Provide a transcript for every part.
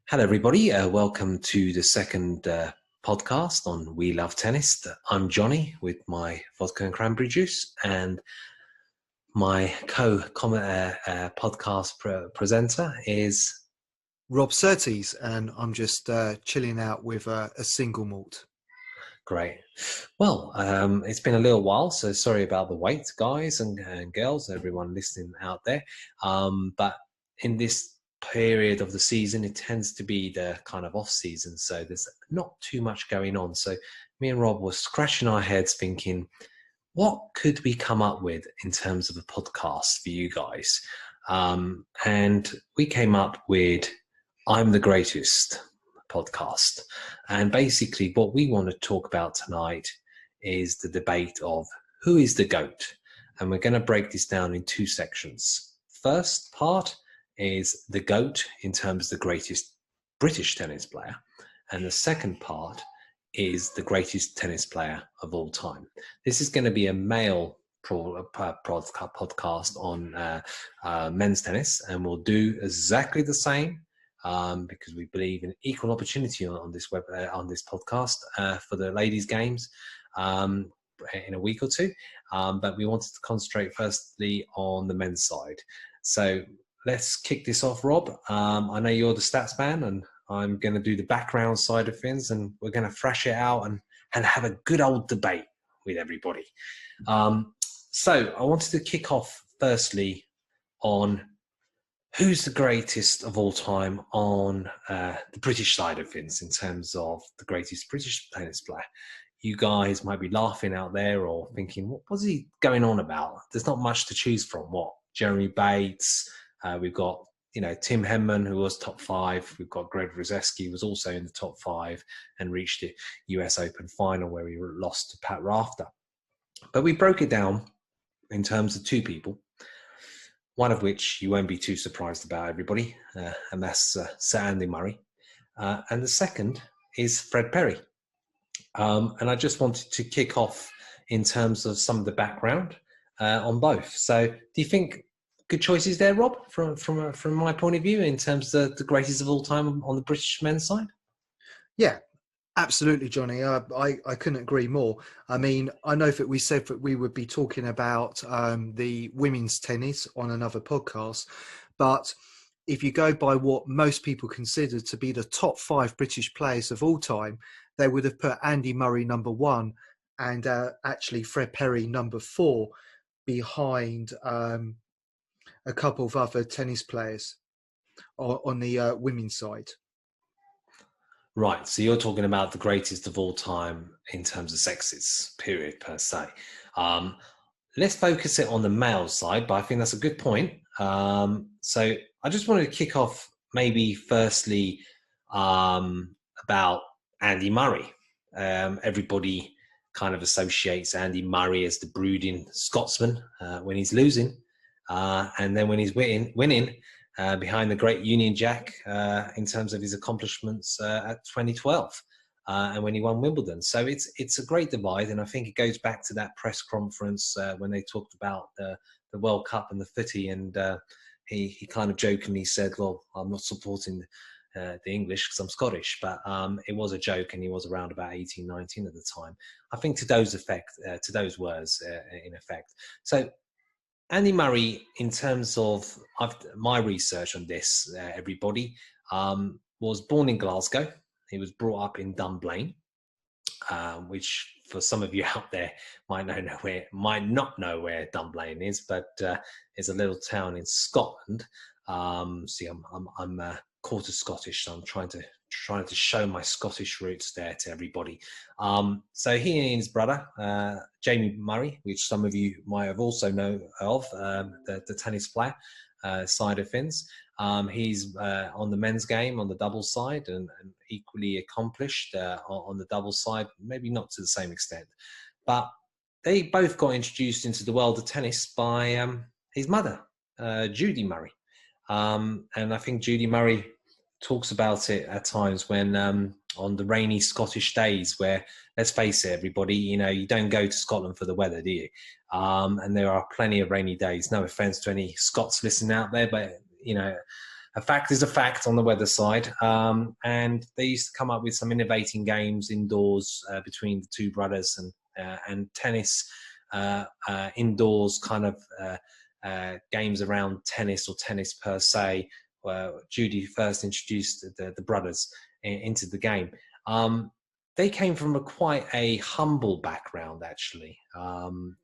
Hello, everybody. Welcome to the second podcast on We Love Tennis. I'm Johnny with my vodka and cranberry juice, and my podcast presenter is Rob Surtees, and I'm just chilling out with a single malt. Great. Well, it's been a little while, so sorry about the wait, guys and girls, everyone listening out there. But in this period of the season, it tends to be the kind of off season, so there's not too much going on. So me and Rob were scratching our heads thinking, what could we come up with in terms of a podcast for you guys? And we came up with I'm the Greatest podcast. And basically what we want to talk about tonight is the debate of who is the GOAT. And we're going to break this down in two sections. First part is the GOAT in terms of the greatest British tennis player. And the second part is the greatest tennis player of all time. This is going to be a male podcast on men's tennis, and we'll do exactly the same because we believe in equal opportunity on this podcast for the ladies' games in a week or two. But we wanted to concentrate firstly on the men's side. So let's kick this off, Rob. I know you're the stats man, and I'm going to do the background side of things, and we're going to thrash it out and have a good old debate with everybody. So I wanted to kick off firstly on who's the greatest of all time on the British side of things in terms of the greatest British tennis player. You guys might be laughing out there or thinking, what's he going on about? There's not much to choose from. What? Jeremy Bates. We've got Tim Henman, who was top 5. We've got Greg Ruzetsky, who was also in the top 5 and reached the US Open final where he lost to Pat Rafter. But we broke it down in terms of two people, one of which you won't be too surprised about, everybody, and that's Sir Andy Murray. And the second is Fred Perry. And I just wanted to kick off in terms of some of the background on both. So do you think good choices there, Rob, from my point of view, in terms of the greatest of all time on the British men's side? Yeah, absolutely, Johnny. I couldn't agree more. I mean, I know that we said that we would be talking about the women's tennis on another podcast, but if you go by what most people consider to be the top 5 British players of all time, they would have put Andy Murray number 1 and actually Fred Perry number 4 behind a couple of other tennis players on the women's side. Right, so you're talking about the greatest of all time in terms of sexes, period, per se. Let's focus it on the male side, but I think that's a good point. So I just wanted to kick off maybe firstly about Andy Murray. Everybody kind of associates Andy Murray as the brooding Scotsman when he's losing. And then when he's winning behind the great Union Jack in terms of his accomplishments at 2012 and when he won Wimbledon. So it's a great divide, and I think it goes back to that press conference when they talked about the World Cup and the footy, and he kind of jokingly said, well, I'm not supporting the English because I'm Scottish, but it was a joke, and he was around about 18, 19 at the time. I think to those words in effect. So Andy Murray, in terms of my research on this, everybody, was born in Glasgow. He was brought up in Dunblane, which for some of you out there might not know where Dunblane is, but it's a little town in Scotland. See, I'm quarter Scottish, so I'm trying to show my Scottish roots there to everybody. So he and his brother, Jamie Murray, which some of you might have also know of, the tennis player side of things. He's on the men's game on the doubles side and equally accomplished on the doubles side, maybe not to the same extent. But they both got introduced into the world of tennis by his mother, Judy Murray. And I think Judy Murray talks about it at times when on the rainy Scottish days where, let's face it, everybody, you don't go to Scotland for the weather, do you? And there are plenty of rainy days. No offense to any Scots listening out there, but a fact is a fact on the weather side. And they used to come up with some innovating games indoors between the two brothers, and tennis indoors, kind of games around tennis or tennis per se, where Judy first introduced the brothers into the game. They came from quite a humble background, actually.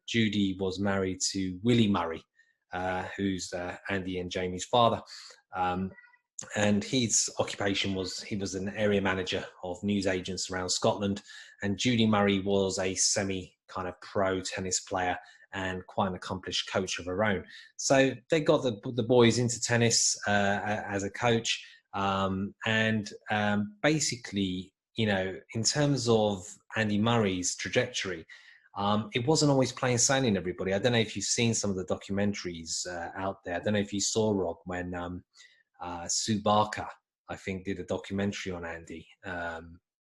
Judy was married to Willie Murray, who's Andy and Jamie's father. And his occupation was, he was an area manager of newsagents around Scotland. And Judy Murray was a semi kind of pro tennis player and quite an accomplished coach of her own. So they got the boys into tennis as a coach. Basically, you know, in terms of Andy Murray's trajectory, it wasn't always plain sailing, everybody. I don't know if you've seen some of the documentaries out there. I don't know if you saw, Rob, when Sue Barker, I think, did a documentary on Andy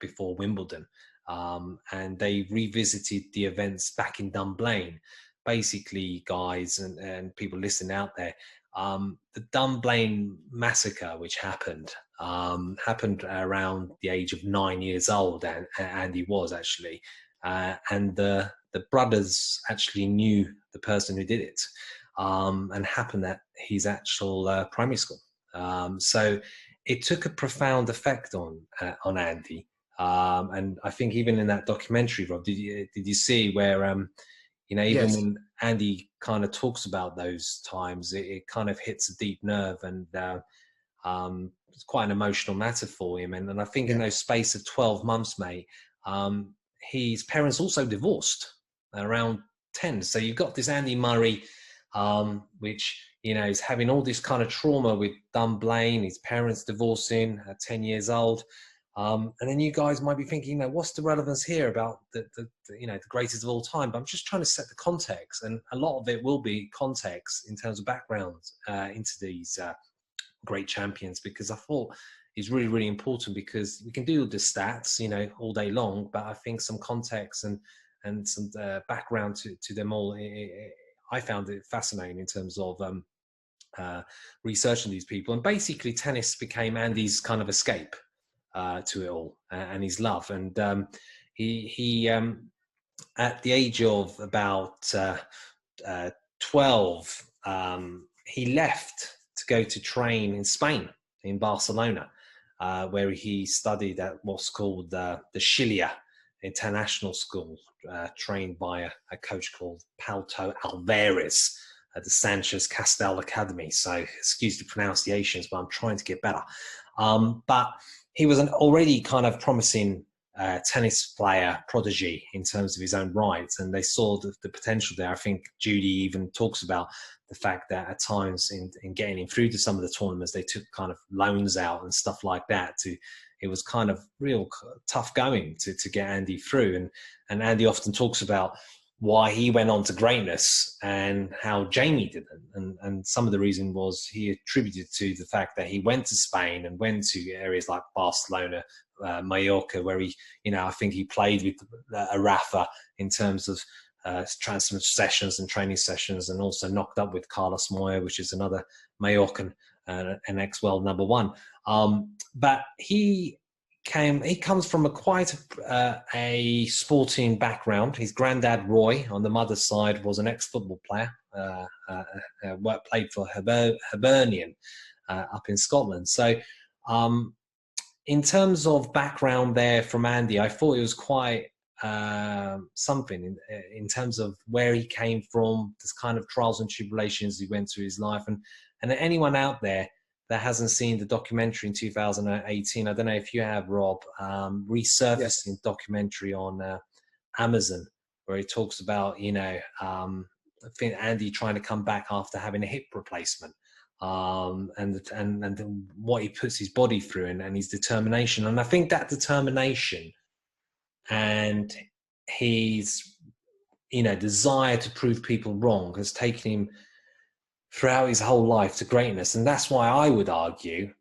before Wimbledon. And they revisited the events back in Dunblane. Basically, guys and people listening out there, the Dunblane massacre, which happened around the age of 9 years old, and Andy was actually, and the brothers actually knew the person who did it, and happened at his actual primary school. So it took a profound effect on Andy, and I think even in that documentary, Rob, did you see where you know, even Yes. when Andy kind of talks about those times, it kind of hits a deep nerve, and it's quite an emotional matter for him. And I think in those space of 12 months, mate, his parents also divorced around 10. So you've got this Andy Murray, which, you know, is having all this kind of trauma with Dunblane, his parents divorcing at 10 years old. And then you guys might be thinking, you know, what's the relevance here about the you know, the greatest of all time? But I'm just trying to set the context, and a lot of it will be context in terms of background into these great champions, because I thought it's really, really important, because we can do the stats, you know, all day long, but I think some context and some background to them all, I found it fascinating in terms of researching these people. And basically tennis became Andy's kind of escape to it all, and his love. And he at the age of about 12, he left to go to train in Spain, in Barcelona, where he studied at what's called the Xilea International School, trained by a coach called Palto Alvarez at the Sanchez Castel Academy. So excuse the pronunciations, but I'm trying to get better. But he was an already kind of promising tennis player prodigy in terms of his own rights, and they saw the potential there. I think Judy even talks about the fact that at times in getting him through to some of the tournaments, they took kind of loans out and stuff like that. It was kind of real tough going to get Andy through. And Andy often talks about why he went on to greatness and how Jamie didn't. And some of the reason was he attributed to the fact that he went to Spain and went to areas like Barcelona, Mallorca, where he, you know, I think he played with Rafa in terms of transfer sessions and training sessions, and also knocked up with Carlos Moya, which is another Mallorcan, an ex-world number one. But he comes from quite a sporting background. His granddad, Roy, on the mother's side, was an ex-football player, played for Hibernian up in Scotland. So in terms of background there from Andy, I thought it was quite something in terms of where he came from, this kind of trials and tribulations he went through his life. And anyone out there that hasn't seen the documentary in 2018, I don't know if you have, Rob, resurfacing documentary on Amazon, where he talks about, you know, I think Andy trying to come back after having a hip replacement, and what he puts his body through, and his determination. And I think that determination and his, you know, desire to prove people wrong has taken him throughout his whole life to greatness. And that's why I would argue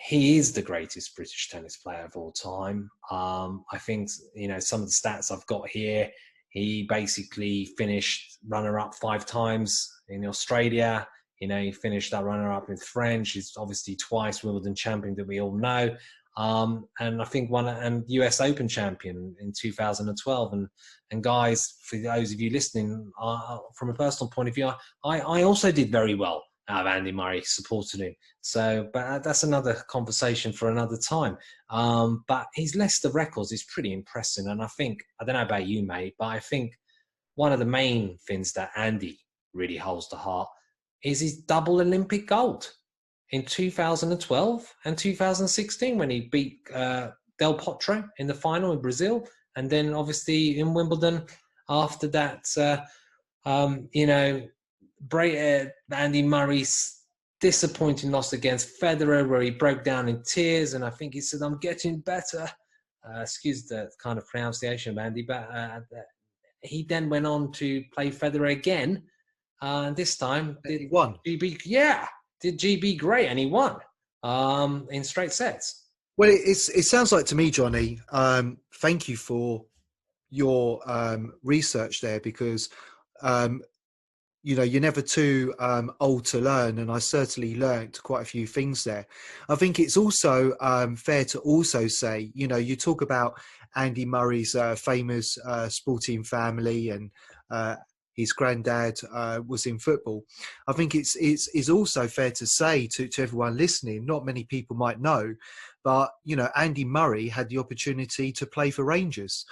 he is the greatest British tennis player of all time. I think, you know, some of the stats I've got here, he basically finished runner-up 5 times in Australia. You know, he finished that runner-up with French. He's obviously twice Wimbledon champion that we all know. And I think and US Open champion in 2012. And guys, for those of you listening, from a personal point of view, I also did very well out of Andy Murray, supported him. So, but that's another conversation for another time. But his list of records is pretty impressive. And I don't know about you, mate, but I think one of the main things that Andy really holds to heart is his double Olympic gold in 2012 and 2016 when he beat Del Potro in the final in Brazil. And then obviously in Wimbledon after that, Andy Murray's disappointing loss against Federer where he broke down in tears. And I think he said, I'm getting better. Excuse the kind of pronunciation of Andy, but he then went on to play Federer again. And this time he won. Did GB great, and he won in straight sets. Well, it sounds like to me, Johnny, thank you for your research there, because you're never too old to learn, and I certainly learned quite a few things there. I think it's also fair to also say, you talk about Andy Murray's famous sporting family, and his granddad was in football. I think it's also fair to say to everyone listening, not many people might know, but Andy Murray had the opportunity to play for Rangers,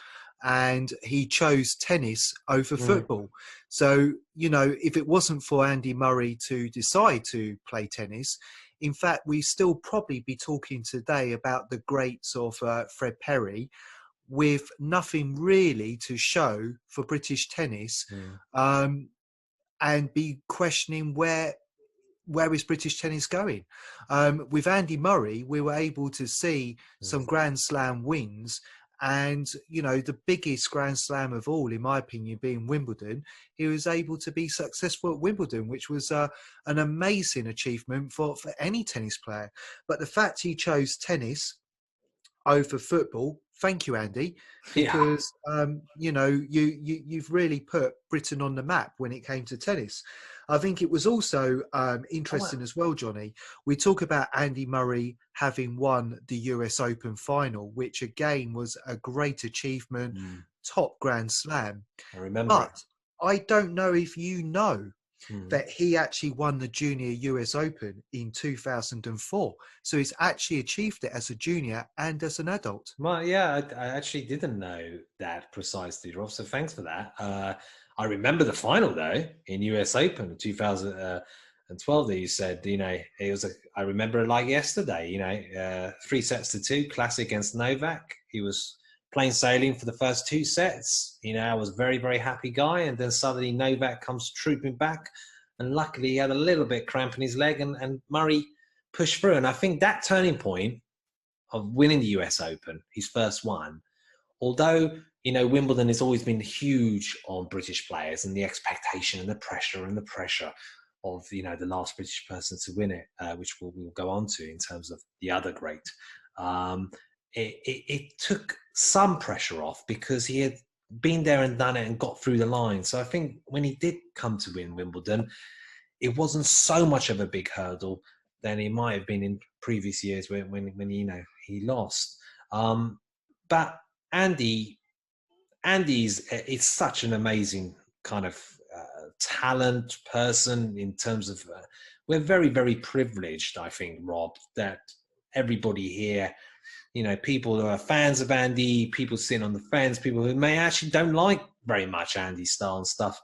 and he chose tennis over football. So, if it wasn't for Andy Murray to decide to play tennis, in fact, we still probably be talking today about the greats of Fred Perry, with nothing really to show for British tennis, and be questioning where is British tennis going. With Andy Murray, we were able to see some Grand Slam wins, and the biggest Grand Slam of all, in my opinion, being Wimbledon. He was able to be successful at Wimbledon, which was an amazing achievement for any tennis player. But the fact he chose tennis over football, thank you, Andy, because you've really put Britain on the map when it came to tennis. I think it was also interesting as well, Johnny. We talk about Andy Murray having won the US Open final, which again was a great achievement, top Grand Slam. I remember. But I don't know if you know that he actually won the Junior US Open in 2004. So he's actually achieved it as a junior and as an adult. Well, yeah, I actually didn't know that precisely, Rob. So thanks for that. I remember the final, though, in US Open 2012 that you said, it was I remember it like yesterday, 3-2, classic against Novak. He was plain sailing for the first 2 sets. I was very, very happy guy. And then suddenly Novak comes trooping back. And luckily he had a little bit cramp in his leg, and Murray pushed through. And I think that turning point of winning the US Open, his first one, although, Wimbledon has always been huge on British players, and the expectation and the pressure of, the last British person to win it, which we'll go on to in terms of the other great. It took some pressure off because he had been there and done it and got through the line. So I think when he did come to win Wimbledon, it wasn't so much of a big hurdle than it might have been in previous years when he lost. But Andy's it's such an amazing kind of talent person in terms of we're very, very privileged, I think, Rob, that everybody here, people who are fans of Andy, people sitting on the fence, people who may actually don't like very much Andy's style and stuff,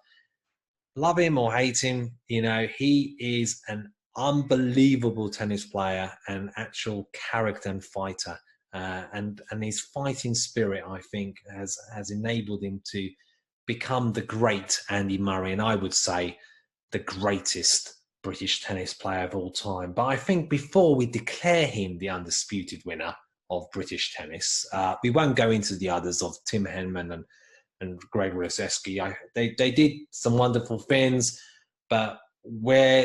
love him or hate him, he is an unbelievable tennis player and actual character and fighter. And his fighting spirit, I think, has enabled him to become the great Andy Murray, and I would say the greatest British tennis player of all time. But I think before we declare him the undisputed winner of British tennis, we won't go into the others of Tim Henman and Grigor Rusedski. They did some wonderful things, but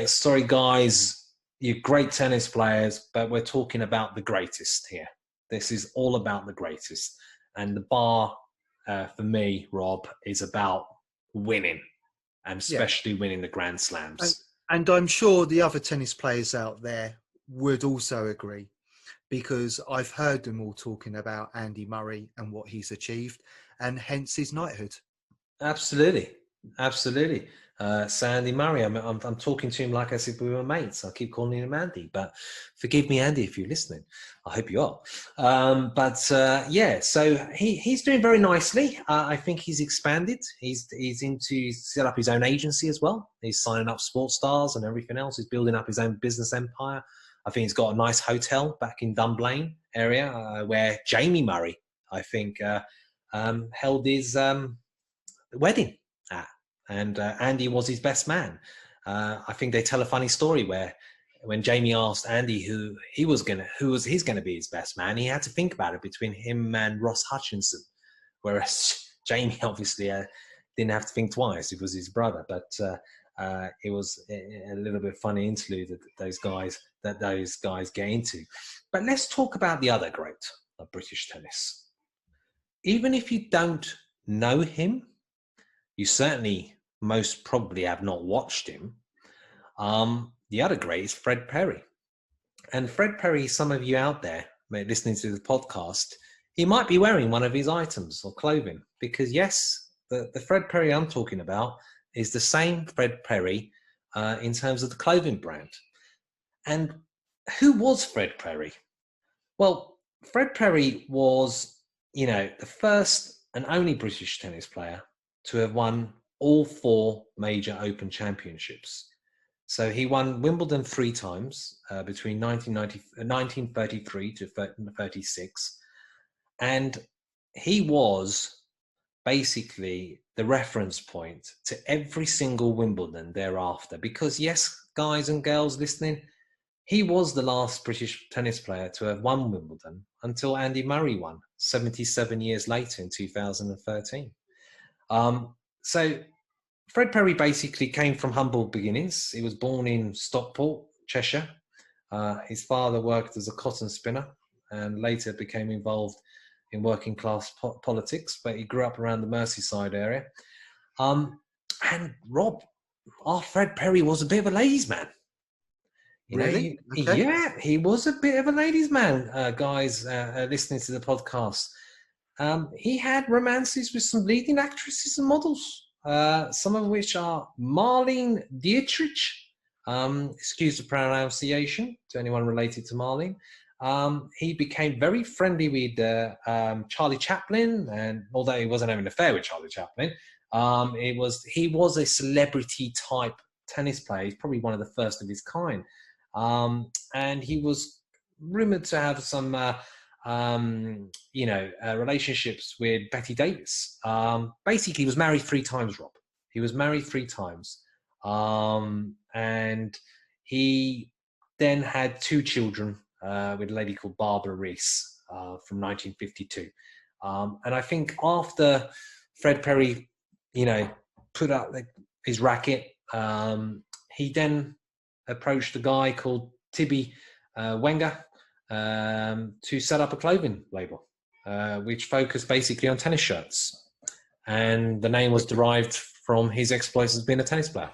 sorry guys, you're great tennis players, but we're talking about the greatest here. This is all about the greatest. And the bar for me, Rob, is about winning, and especially winning the Grand Slams. And I'm sure the other tennis players out there would also agree, because I've heard them all talking about Andy Murray and what he's achieved, and hence his knighthood. Absolutely, absolutely. Sandy Murray. I'm talking to him like I said we were mates. I keep calling him Andy, but forgive me, Andy, if you're listening. I hope you are. Yeah, so he's doing very nicely. I think he's expanded. He's set up his own agency as well. He's signing up sports stars and everything else. He's building up his own business empire. I think he's got a nice hotel back in Dunblane area where Jamie Murray, I think, held his wedding at, and Andy was his best man. I think they tell a funny story where when Jamie asked Andy who was gonna be his best man, he had to think about it between him and Ross Hutchinson, whereas Jamie obviously didn't have to think twice. It was his brother, but it was a little bit funny interlude that those guys get into. But let's talk about the other great of British tennis. Even if you don't know him, you certainly most probably have not watched him. The other great is Fred Perry. And Fred Perry, some of you out there listening to the podcast, he might be wearing one of his items or clothing, because yes, the Fred Perry I'm talking about is the same Fred Perry in terms of the clothing brand. And who was Fred Perry? Well, Fred Perry was, the first and only British tennis player to have won all 4 major Open championships. So he won Wimbledon 3 times between 1933 to 36. And he was basically the reference point to every single Wimbledon thereafter. Because yes, guys and girls listening, he was the last British tennis player to have won Wimbledon until Andy Murray won 77 years later in 2013. So Fred Perry basically came from humble beginnings. He was born in Stockport, Cheshire. His father worked as a cotton spinner and later became involved in working class politics, but he grew up around the Merseyside area. And Rob, our Fred Perry was a bit of a ladies' man. Really? Okay. Yeah, he was a bit of a ladies' man, guys listening to the podcast. He had romances with some leading actresses and models, some of which are Marlene Dietrich. Excuse the pronunciation to anyone related to Marlene. He became very friendly with Charlie Chaplin, and although he wasn't having an affair with Charlie Chaplin, he was a celebrity type tennis player. He's probably one of the first of his kind. And he was rumored to have some relationships with Betty Davis. Basically, he was married 3 times, Rob. He was married 3 times. And he then had 2 children with a lady called Barbara Reese from 1952. And I think after Fred Perry, put up his racket, he then approached a guy called Tibby Wenger to set up a clothing label, which focused basically on tennis shirts. And the name was derived from his exploits as being a tennis player,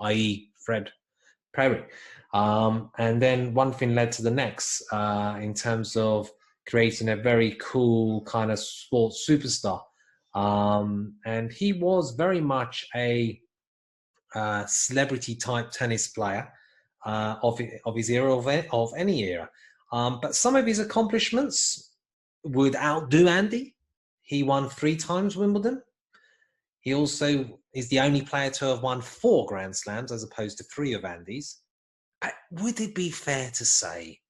i.e. Fred Perry. And then one thing led to the next in terms of creating a very cool kind of sports superstar. And he was very much a celebrity type tennis player of his era, of any era. But some of his accomplishments would outdo Andy. He won 3 times Wimbledon. He also is the only player to have won 4 Grand Slams as opposed to 3 of Andy's. Would it be fair to say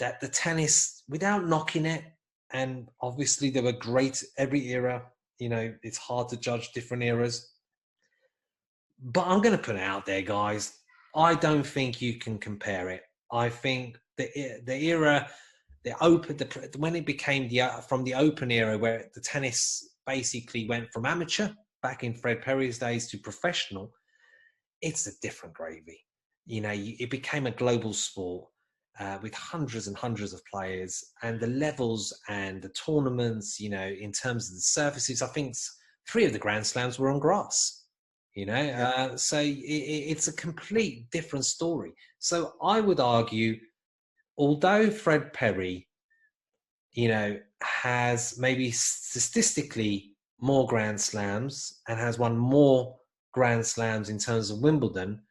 that the tennis, without knocking it, and obviously there were great every era, it's hard to judge different eras, but I'm going to put it out there, guys. I don't think you can compare it. I think the era, when it became from the Open era, where the tennis basically went from amateur back in Fred Perry's days to professional, it's a different gravy. It became a global sport with hundreds and hundreds of players, and the levels and the tournaments, in terms of the surfaces. I think 3 of the Grand Slams were on grass. You know, Yeah. so it's a complete different story. So I would argue, although Fred Perry, you know, has maybe statistically more Grand Slams and has won more Grand Slams in terms of Wimbledon,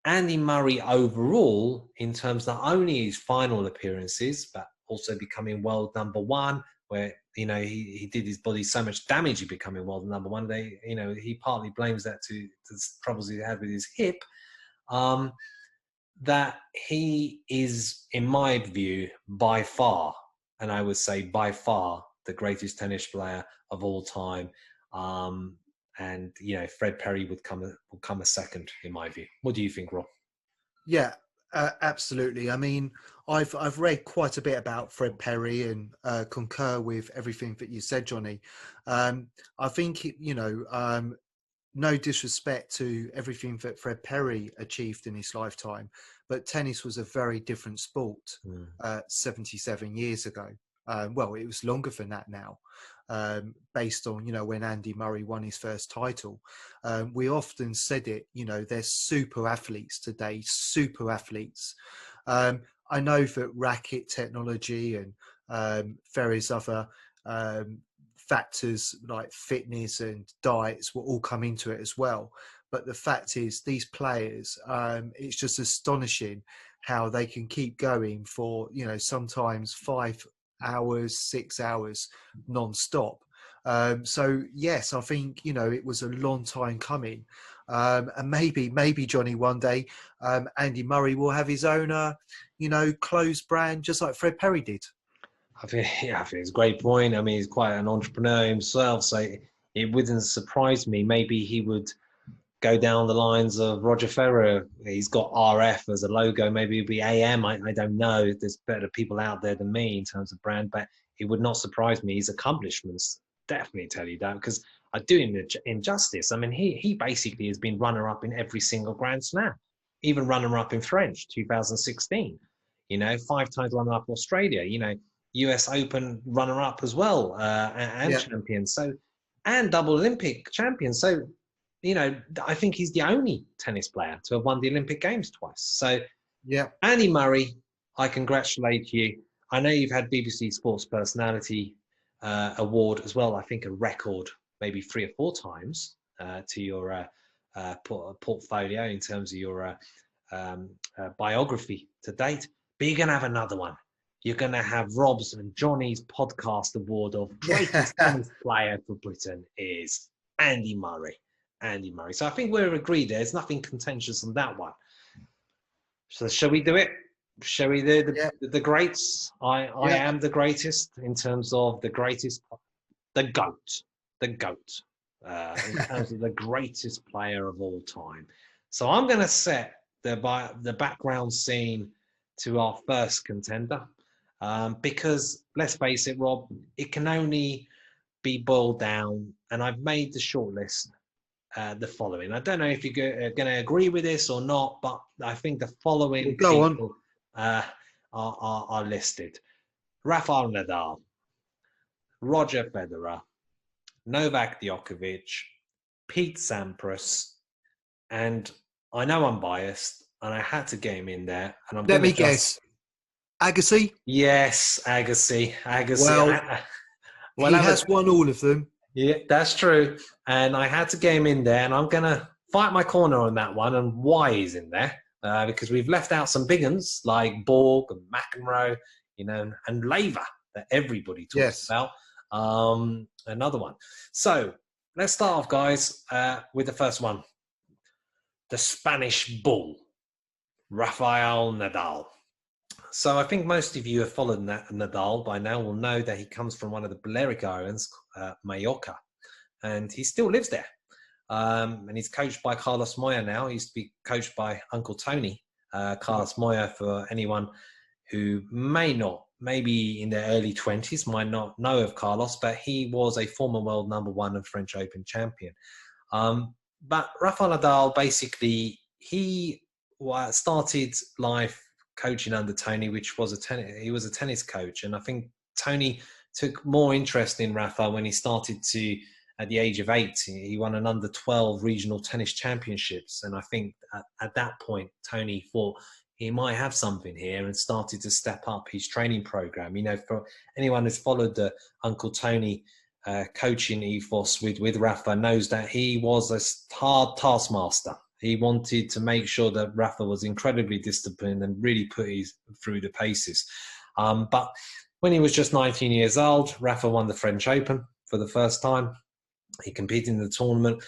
Andy Murray overall, in terms not only his final appearances, but also becoming world number one, where, you know, he did his body so much damage in becoming world number one. You know, he partly blames that to the troubles he had with his hip. That he is, in my view, by far, and I would say by far, the greatest tennis player of all time. And you know, Fred Perry would come a second, in my view. What do you think, Rob? Yeah, absolutely. I mean, I've read quite a bit about Fred Perry and concur with everything that you said, Johnny. I think no disrespect to everything that Fred Perry achieved in his lifetime, but tennis was a very different sport 77 years ago. Well, it was longer than that now, based on, when Andy Murray won his first title. We often said it, they're super athletes today, super athletes. I know that racket technology and various other factors like fitness and diets will all come into it as well. But the fact is, these players, it's just astonishing how they can keep going for, sometimes 5 hours, 6 hours non-stop. So yes, I think, it was a long time coming. And maybe Johnny, one day, Andy Murray will have his own, clothes brand, just like Fred Perry did. I think it's a great point. I mean, he's quite an entrepreneur himself, so it wouldn't surprise me. Maybe he would go down the lines of Roger Federer. He's got RF as a logo. Maybe it'd be AM. I don't know. There's better people out there than me in terms of brand, but it would not surprise me. His accomplishments definitely tell you that, because I do him injustice. I mean, he basically has been runner-up in every single Grand Slam, even runner-up in French 2016. 5 times runner-up Australia. US Open runner-up as well, and Yeah, champion. So, and double Olympic champion. So, I think he's the only tennis player to have won the Olympic Games twice. So, yeah. Andy Murray, I congratulate you. I know you've had BBC Sports Personality Award as well. I think a record, maybe 3 or 4 times to your portfolio in terms of your biography to date. But you're going to have another one. You're going to have Rob's and Johnny's podcast award of greatest tennis player for Britain is Andy Murray. Andy Murray. So I think we're agreed there. There's nothing contentious on that one. So shall we do it? Shall we do the greats? I am the greatest in terms of the greatest, the GOAT, in terms of the greatest player of all time. So I'm going to set the background scene to our first contender, because let's face it, Rob, it can only be boiled down, and I've made the shortlist the following. I don't know if you're going to agree with this or not, but I think the following Go on. people are listed: Rafael Nadal, Roger Federer, Novak Djokovic, Pete Sampras, and I know I'm biased, and I had to get him in there. And I'm Let going me to guess. Agassi? Yes, Agassi. Well, he has won all of them. Yeah, that's true. And I had to get him in there, and I'm going to fight my corner on that one and why he's in there. Because we've left out some big uns like Borg and McEnroe, and Laver that everybody talks about. Another one. So let's start off, guys, with the first one. The Spanish Bull, Rafael Nadal. So I think most of you have followed Nadal by now will know that he comes from one of the Balearic Islands, Mallorca, and he still lives there. And he's coached by Carlos Moya now. He used to be coached by Uncle Tony. Carlos Moya, for anyone who maybe in their early 20s, might not know of Carlos, but he was a former world number 1 and French Open champion. But Rafael Nadal, basically, he started life coaching under Tony, which was he was a tennis coach. And I think Tony took more interest in Rafa when he started to at the age of 8. He won an under-12 regional tennis championships. And I think at that point, Tony thought he might have something here and started to step up his training program. You know, for anyone who's followed the Uncle Tony coaching ethos with Rafa knows that he was a hard taskmaster. He wanted to make sure that Rafa was incredibly disciplined and really put through the paces. But when he was just 19 years old, Rafa won the French Open for the first time. He competed in the tournament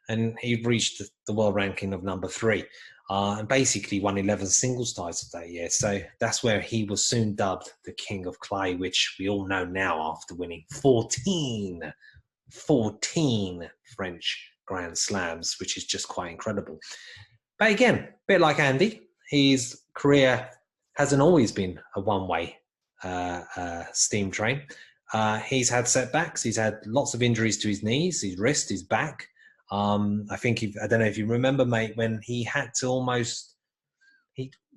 and he reached the world ranking of number 3 and basically won 11 singles titles that year. So that's where he was soon dubbed the King of Clay, which we all know now after winning 14 French Grand Slams, which is just quite incredible. But again, a bit like Andy, his career hasn't always been a one-way steam train. He's had setbacks. He's had lots of injuries to his knees, his wrist, his back. I think, I don't know if you remember, mate, when he had to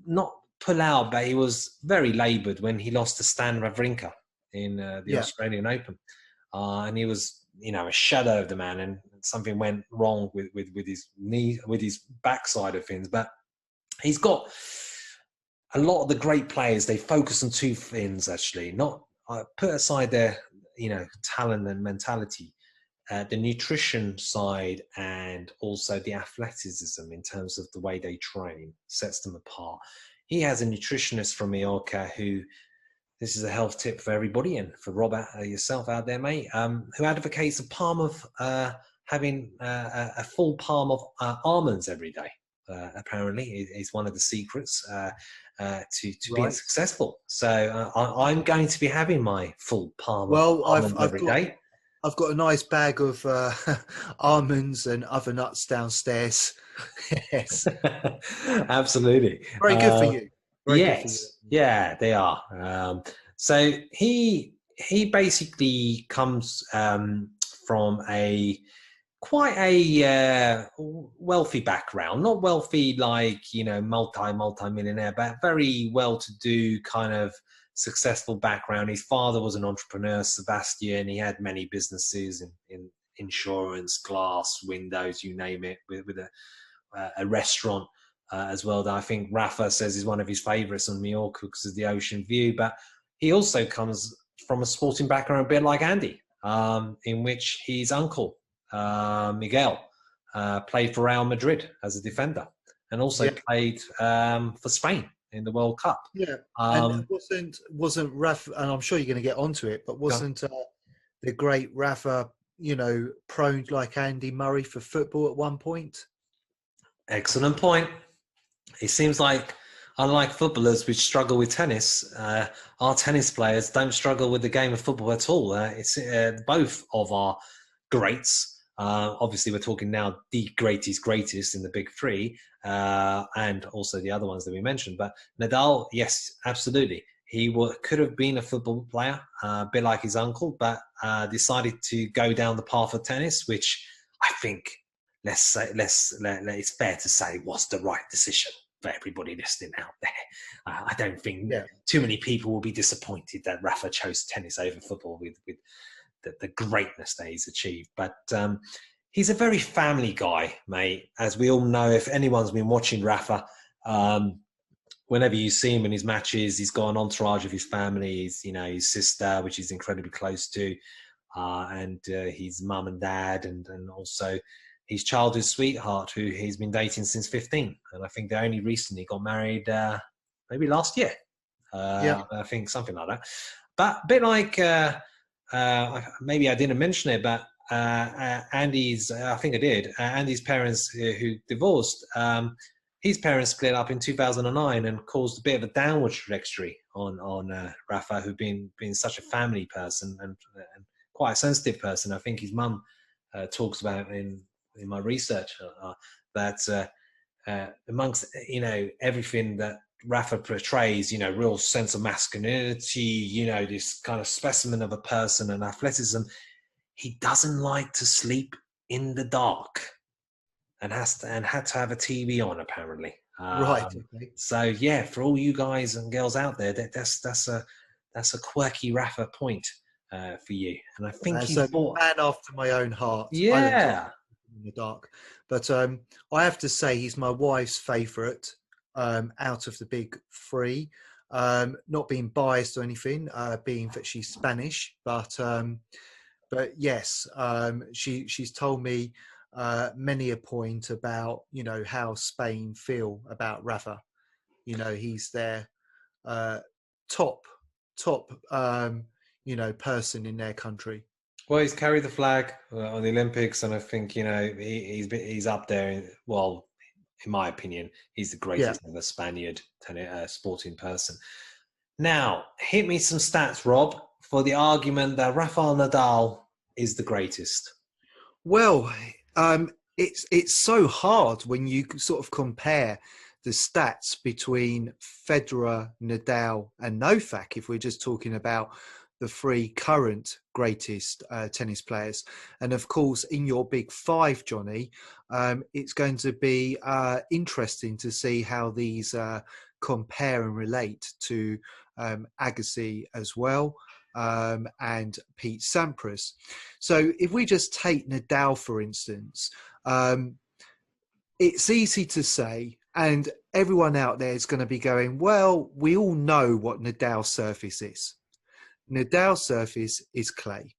not pull out, but he was very laboured when he lost to Stan Wawrinka in the Australian Open. And he was, a shadow of the man, and something went wrong with his knee, with his backside of things. But he's got a lot of the great players, they focus on two things, actually. Not put aside their, talent and mentality, the nutrition side and also the athleticism in terms of the way they train sets them apart. He has a nutritionist from Mallorca who, this is a health tip for everybody and for Rob, yourself out there, mate, who advocates having a full palm of almonds every day. Apparently, is one of the secrets to being successful. So I'm going to be having my full palm of almonds every day. I've got a nice bag of almonds and other nuts downstairs. Yes, absolutely. Very good for you. Yes, yeah, they are. So he basically comes from quite a wealthy background, not wealthy like, multi-millionaire, but very well-to-do kind of successful background. His father was an entrepreneur, Sebastian. He had many businesses in insurance, glass, windows, you name it, with a restaurant as well that I think Rafa says is one of his favourites on Mallorca because of the ocean view. But he also comes from a sporting background a bit like Andy, in which his uncle, Miguel, played for Real Madrid as a defender and also played for Spain in the World Cup. Yeah, and wasn't Rafa, and I'm sure you're going to get onto it, but wasn't the great Rafa, prone like Andy Murray for football at one point? Excellent point. It seems like, unlike footballers which struggle with tennis, our tennis players don't struggle with the game of football at all. It's both of our greats. Obviously, we're talking now the greatest in the big three, and also the other ones that we mentioned. But Nadal, yes, absolutely. He could have been a football player, a bit like his uncle, but decided to go down the path of tennis, which I think, it's fair to say, was the right decision for everybody listening out there. I don't think too many people will be disappointed that Rafa chose tennis over football with the greatness that he's achieved. But he's a very family guy, mate. As we all know, if anyone's been watching Rafa, whenever you see him in his matches, he's got an entourage of his family. His sister, which he's incredibly close to, and his mum and dad, and also his childhood sweetheart, who he's been dating since 15. And I think they only recently got married, maybe last year. I think something like that. But a bit like, maybe I didn't mention it, but Andy's, I think I did, Andy's parents who divorced, his parents split up in 2009 and caused a bit of a downward trajectory on Rafa, who been such a family person and quite a sensitive person. I think his mum talks about in my research that amongst everything that Rafa portrays, real sense of masculinity, this kind of specimen of a person and athleticism, he doesn't like to sleep in the dark and had to have a TV on, apparently. Right. Okay. So yeah, for all you guys and girls out there, that's a quirky Rafa point. for you. And I think As you a thought, man after my own heart. I don't talk yeah. in the dark, but I have to say he's my wife's favourite out of the big three. Not being biased or anything, being that she's Spanish, but yes, she's told me many a point about how Spain feel about Rafa. He's their uh, top top person in their country. Well, he's carried the flag on the Olympics, and I think he's up there. Well, in my opinion, he's the Yeah. greatest ever Spaniard sporting person. Now, hit me some stats, Rob, for the argument that Rafael Nadal is the greatest. Well, it's so hard when you sort of compare the stats between Federer, Nadal, and Novak. If we're just talking about the three current greatest tennis players, and of course, in your big five, Johnny, it's going to be interesting to see how these compare and relate to Agassi as well. And Pete Sampras. So if we just take Nadal, for instance, it's easy to say, and everyone out there is going to be going, well, we all know what Nadal's surface is. Nadal's surface is clay.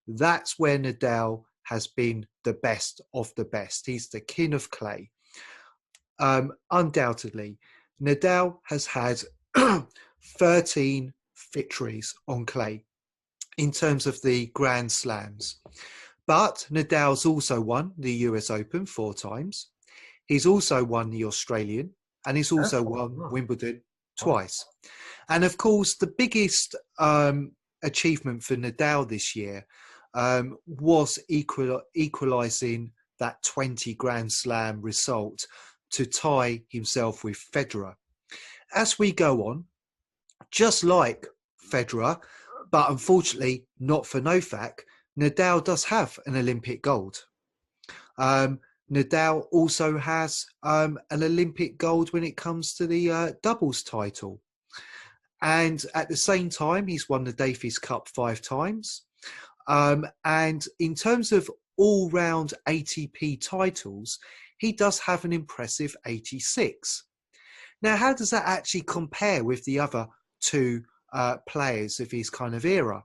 That's where Nadal has been the best of the best. He's the king of clay. Undoubtedly, Nadal has had 13 victories on clay in terms of the Grand Slams. But Nadal's also won the US Open 4 times. He's also won the Australian, and he's also won Wimbledon twice. And of course, the biggest achievement for Nadal this year was equalising that 20 Grand Slam result to tie himself with Federer. As we go on, just like Federer, but unfortunately not for Novak, Nadal does have an Olympic gold. Nadal also has an Olympic gold when it comes to the doubles title. And at the same time, he's won the Davis Cup 5 times. And in terms of all-round ATP titles, he does have an impressive 86. Now, how does that actually compare with the other two players of his kind of era?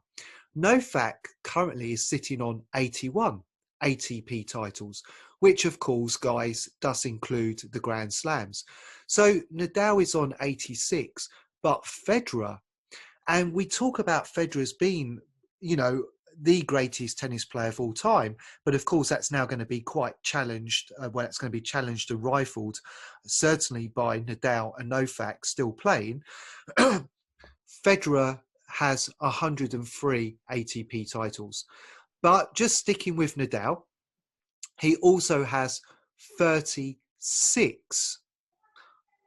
Novak currently is sitting on 81 ATP titles, which of course, guys, does include the Grand Slams. So Nadal is on 86, but Federer, and we talk about Federer as being, the greatest tennis player of all time, but of course that's now going to be quite challenged. It's going to be challenged and rifled, certainly by Nadal and Novak still playing. Federer has 103 ATP titles, but just sticking with Nadal, he also has 36.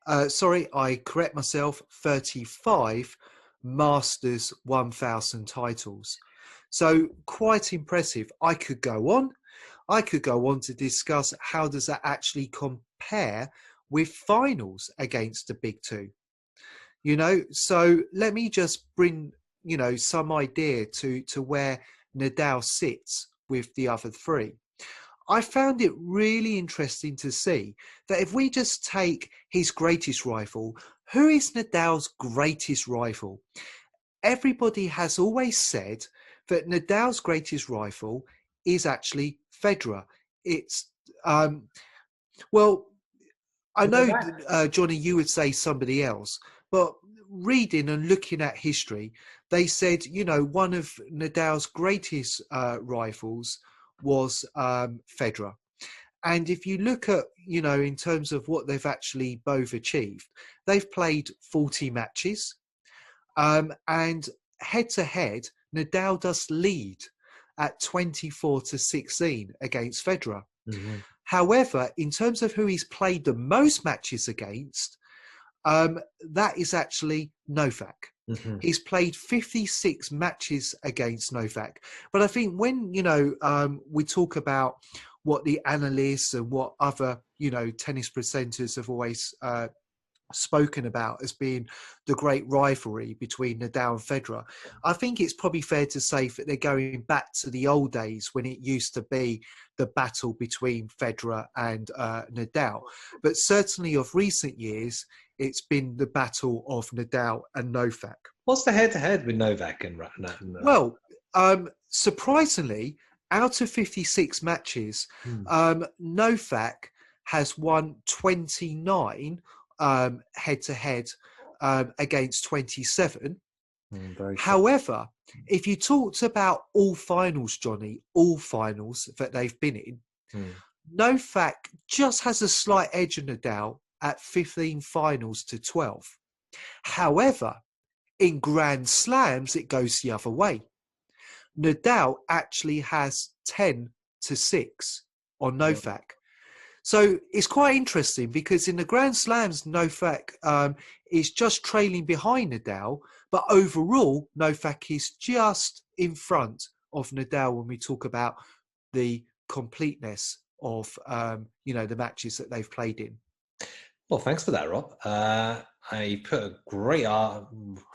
I correct myself, 35 Masters 1000 titles. So quite impressive. I could go on to discuss how does that actually compare with finals against the big two. So let me just bring, some idea to where Nadal sits with the other three. I found it really interesting to see that if we just take his greatest rival, who is Nadal's greatest rival? Everybody has always said that Nadal's greatest rival is actually Federer. It's, well, I know, Johnny, you would say somebody else, but reading and looking at history, they said, one of Nadal's greatest rivals was Federer. And if you look at, in terms of what they've actually both achieved, they've played 40 matches. And head to head, Nadal does lead at 24-16 against Federer. Mm-hmm. However, in terms of who he's played the most matches against, that is actually Novak. Mm-hmm. He's played 56 matches against Novak. But I think when, we talk about what the analysts and what other, tennis presenters have always spoken about as being the great rivalry between Nadal and Federer. I think it's probably fair to say that they're going back to the old days when it used to be the battle between Federer and Nadal. But certainly of recent years, it's been the battle of Nadal and Novak. What's the head-to-head with Novak and Well, surprisingly, out of 56 matches, Novak has won 29 head-to-head against 27. However, if you talked about all finals, Johnny, all finals that they've been in, Novak just has a slight edge on Nadal at 15 finals to 12. However, in Grand Slams, it goes the other way. Nadal actually has 10 to 6 on Novak. So it's quite interesting because in the Grand Slams, Novak is just trailing behind Nadal, but overall, Novak is just in front of Nadal when we talk about the completeness of, the matches that they've played in. Well, thanks for that, Rob. I put a great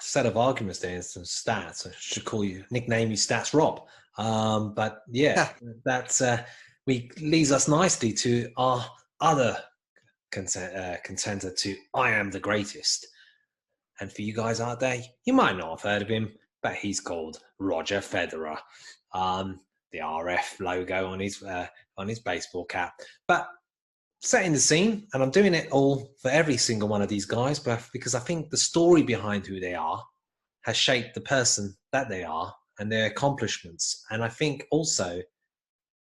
set of arguments there and some stats. I should nickname you Stats Rob. But yeah, that's leads us nicely to our other contender to I Am the Greatest. And for you guys out there, you might not have heard of him, but he's called Roger Federer. The RF logo on his baseball cap. But setting the scene, and I'm doing it all for every single one of these guys, but because I think the story behind who they are has shaped the person that they are and their accomplishments. And I think also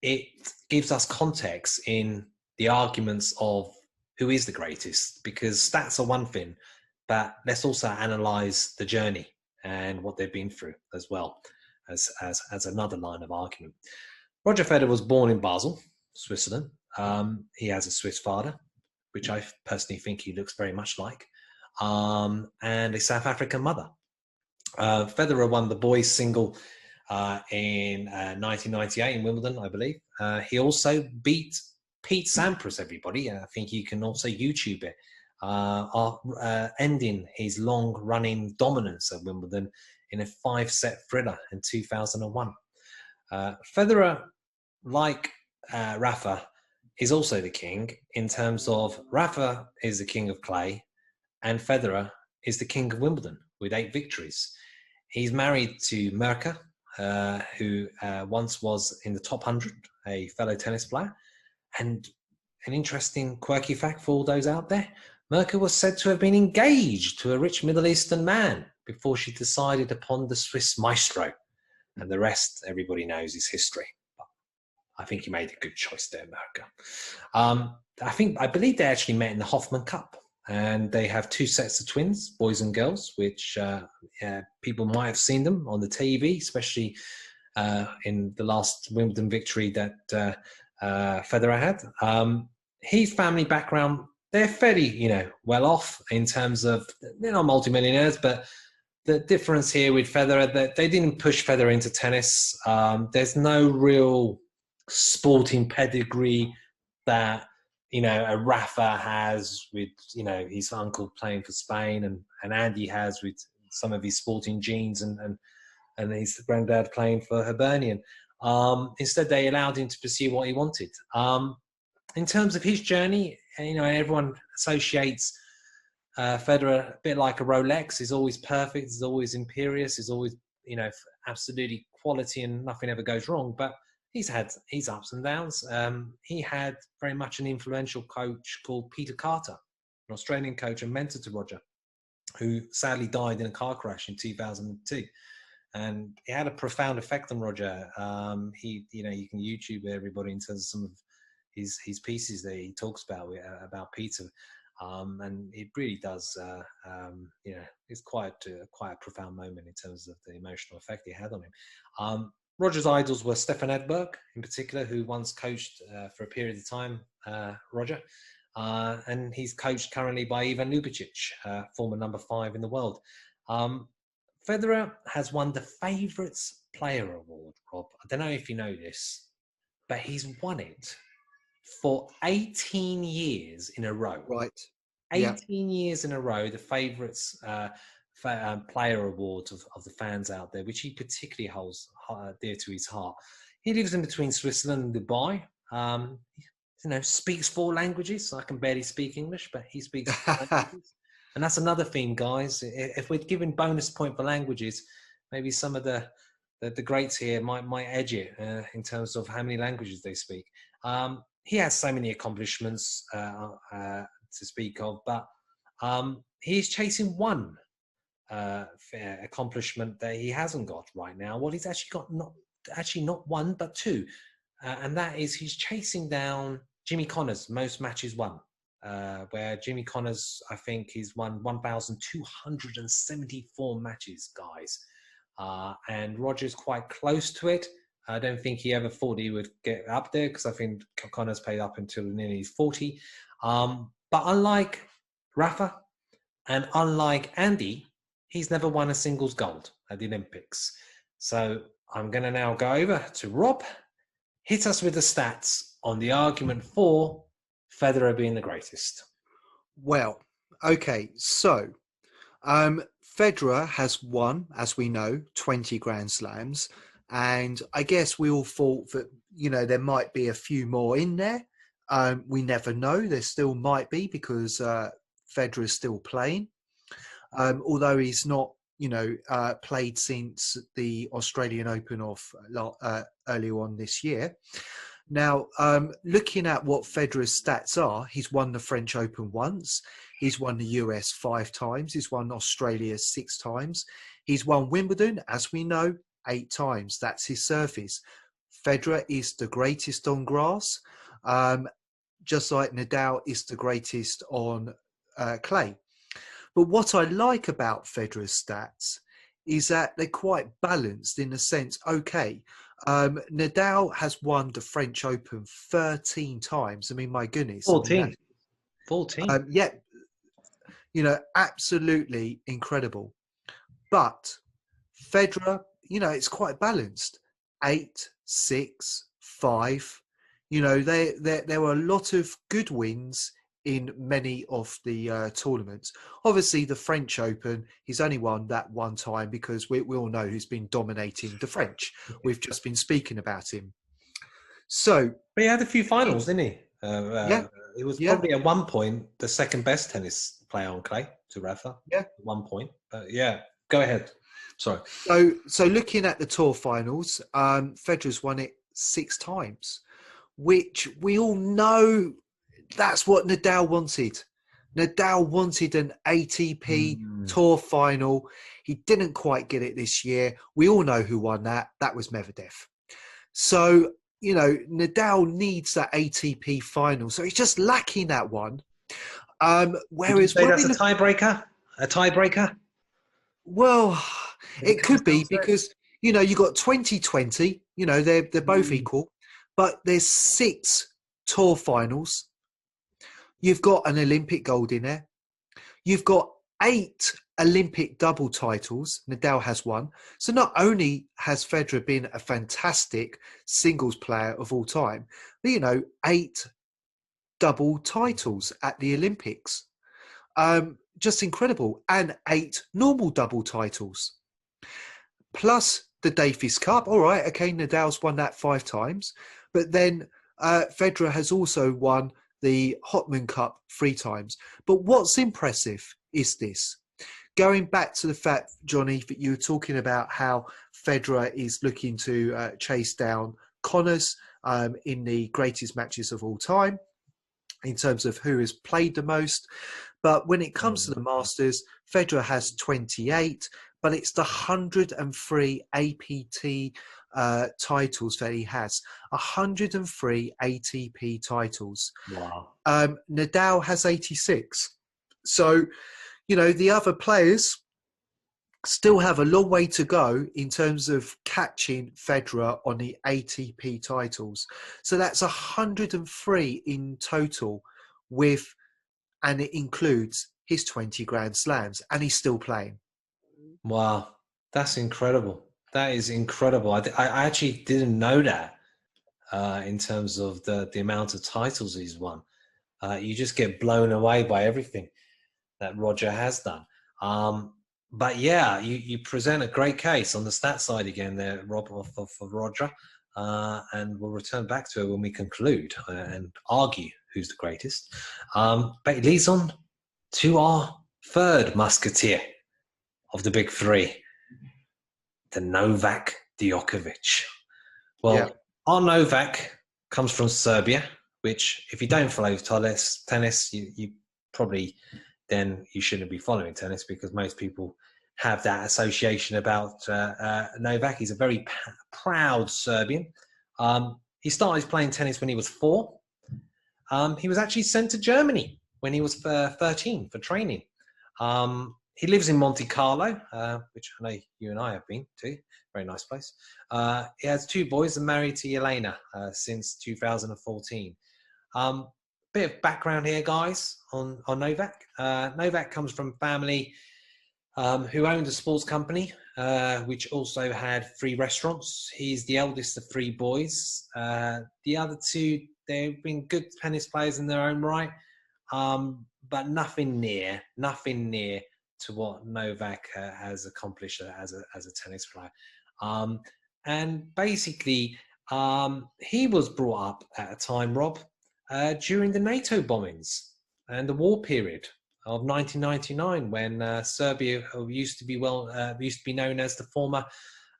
it gives us context in the arguments of who is the greatest, because stats are one thing, but let's also analyze the journey and what they've been through as well as another line of argument. Roger Federer was born in Basel, Switzerland. He has a Swiss father, which I personally think he looks very much like, and a South African mother. Federer won the boys single in 1998 in Wimbledon, I believe. He also beat Pete Sampras, everybody. I think you can also YouTube it, ending his long-running dominance at Wimbledon in a 5-set thriller in 2001. Federer, like Rafa, is also the king in terms of Rafa is the king of clay and Federer is the king of Wimbledon with 8 victories. He's married to Mirka, who once was in the top 100, a fellow tennis player. And an interesting quirky fact for all those out there, Mirka was said to have been engaged to a rich Middle Eastern man before she decided upon the Swiss maestro. And the rest, everybody knows, is history. I think he made a good choice there, Mirka. I believe they actually met in the Hoffman Cup, and they have 2 sets of twins, boys and girls, which people might have seen them on the TV, especially in the last Wimbledon victory that Federer had. His family background, they're fairly, well off in terms of, they're not multimillionaires, but the difference here with Federer, that they didn't push Federer into tennis. There's no real sporting pedigree that a Rafa has with his uncle playing for Spain, and Andy has with some of his sporting genes, and his granddad playing for Hibernian. Instead, they allowed him to pursue what he wanted. In terms of his journey, everyone associates Federer a bit like a Rolex. He's always perfect. He's always imperious. He's always absolutely quality, and nothing ever goes wrong. But he's had his ups and downs. He had very much an influential coach called Peter Carter, an Australian coach and mentor to Roger, who sadly died in a car crash in 2002. And it had a profound effect on Roger. You can YouTube everybody in terms of some of his pieces that he talks about Peter. And it really does, it's quite a profound moment in terms of the emotional effect he had on him. Roger's idols were Stefan Edberg, in particular, who once coached for a period of time Roger. And he's coached currently by Ivan Ljubicic, former number 5 in the world. Federer has won the Favourites Player Award, Rob. I don't know if you know this, but he's won it for 18 years in a row. Right. Yeah. 18 years in a row, the favourites player awards of the fans out there, which he particularly holds dear to his heart. He lives in between Switzerland and Dubai. Speaks 4 languages. I can barely speak English, but he speaks 4 languages. And that's another theme, guys. If we're giving bonus point for languages, maybe some of the greats here might edge it in terms of how many languages they speak. He has so many accomplishments to speak of, but he's chasing one accomplishment that he hasn't got right now. Well, he's actually got not one, but 2. And that is he's chasing down Jimmy Connors' most matches won, where Jimmy Connors, I think, he's won 1,274 matches, guys. And Roger's quite close to it. I don't think he ever thought he would get up there because I think Connors played up until nearly 40. But unlike Rafa and unlike Andy, he's never won a singles gold at the Olympics. So I'm going to now go over to Rob. Hit us with the stats on the argument for Federer being the greatest. Well, okay, so Federer has won, as we know, 20 Grand Slams. And I guess we all thought that, there might be a few more in there. We never know. There still might be because Federer is still playing. Although he's not, played since the Australian Open earlier on this year. Now, looking at what Federer's stats are, he's won the French Open once. He's won the US 5 times. He's won Australia 6 times. He's won Wimbledon, as we know, 8 times. That's his surface. Federer is the greatest on grass, just like Nadal is the greatest on clay. But what I like about Federer's stats is that they're quite balanced in the sense, okay, Nadal has won the French Open 13 times. I mean, my goodness. 14. 14. Yeah, absolutely incredible. But Federer, it's quite balanced. 8, 6, 5. There were a lot of good wins in many of the tournaments. Obviously, the French Open, he's only won that one time because we all know who's been dominating the French. We've just been speaking about him. So, but he had a few finals, didn't he? Yeah. He was probably at one point the second best tennis player on clay to Rafa. Yeah. At one point. Yeah, go ahead. Sorry. So looking at the tour finals, Federer's won it 6 times, which we all know that's what Nadal wanted. Nadal wanted an ATP tour final. He didn't quite get it this year. We all know who won that. That was Medvedev. So, Nadal needs that ATP final. So he's just lacking that one. Whereas that's a tiebreaker? A tiebreaker? Well, it could be because, you got 2020, they're both equal, but there's 6 tour finals. You've got an Olympic gold in there. You've got 8 Olympic double titles. Nadal has 1. So not only has Federer been a fantastic singles player of all time, but, 8 double titles at the Olympics. Just incredible. And 8 normal double titles. Plus the Davis Cup. All right, okay, Nadal's won that 5 times. But then Federer has also won the Hopman Cup 3 times. But what's impressive is this. Going back to the fact, Johnny, that you were talking about how Federer is looking to chase down Connors in the greatest matches of all time, in terms of who has played the most. But when it comes to the Masters, Federer has 28, but it's the 103 APT titles that he has. 103 ATP titles. Wow. Nadal has 86. So, the other players still have a long way to go in terms of catching Federer on the ATP titles. So that's 103 in total and it includes his 20 Grand Slams, and he's still playing. Wow. That's incredible. That is incredible. I actually didn't know that in terms of the amount of titles he's won. You just get blown away by everything. that Roger has done. But yeah, you present a great case on the stat side again there, Rob, for Roger. And we'll return back to it when we conclude and argue who's the greatest. But it leads on to our third musketeer of the big three, the Novak Djokovic. Well, our Novak comes from Serbia, which if you don't follow tennis, you probably then you shouldn't be following tennis, because most people have that association about Novak. He's a very proud Serbian. He started playing tennis when he was 4. He was actually sent to Germany when he was 13 for training. He lives in Monte Carlo, which I know you and I have been to. Very nice place. He has 2 boys and married to Elena since 2014. Bit of background here, guys, on Novak. Novak comes from family who owned a sports company, which also had 3 restaurants. He's the eldest of 3 boys. The other 2, they've been good tennis players in their own right, but nothing near to what Novak has accomplished as a tennis player. And basically, he was brought up at a time, Rob, during the NATO bombings and the war period of 1999, when Serbia used to be known as the former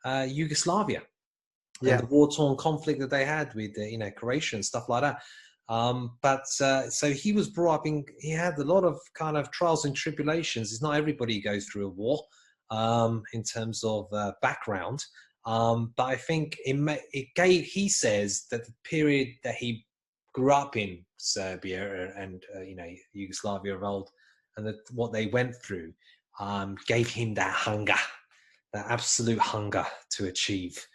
Yugoslavia, and the war-torn conflict that they had with Croatia and stuff like that. So he was brought up he had a lot of kind of trials and tribulations. It's not everybody who goes through a war in terms of background. But I think he says that the period that he grew up in Serbia and Yugoslavia of old, and what they went through, gave him that hunger, that absolute hunger to achieve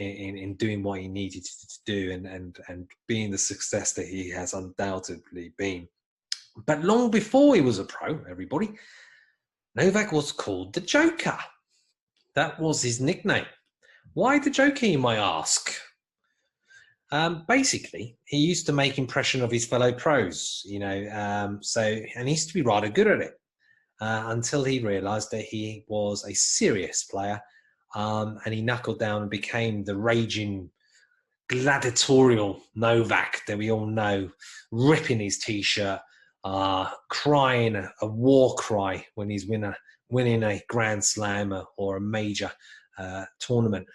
in doing what he needed to do and being the success that he has undoubtedly been. But long before he was a pro, everybody, Novak was called the Joker. That was his nickname. Why the Joker, you might ask? Basically, he used to make impression of his fellow pros, and he used to be rather good at it until he realised that he was a serious player, and he knuckled down and became the raging gladiatorial Novak that we all know, ripping his t-shirt, crying a war cry when he's winning a Grand Slam or a major tournament.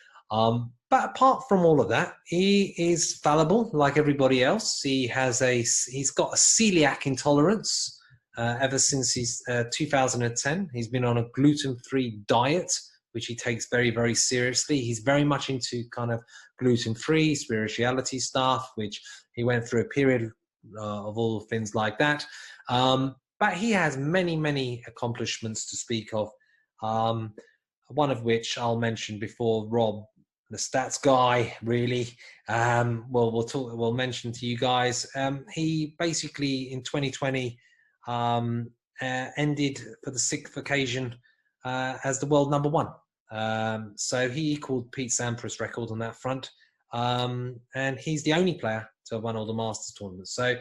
But apart from all of that, he is fallible like everybody else. He's got a celiac intolerance ever since 2010. He's been on a gluten-free diet, which he takes very, very seriously. He's very much into kind of gluten-free spirituality stuff, which he went through a period of all things like that. But he has many, many accomplishments to speak of. One of which I'll mention before Rob, the stats guy, really. We'll mention to you guys. He basically in 2020 ended for the 6th occasion as the world number 1. So he equaled Pete Sampras' record on that front, and he's the only player to have won all the Masters tournaments. So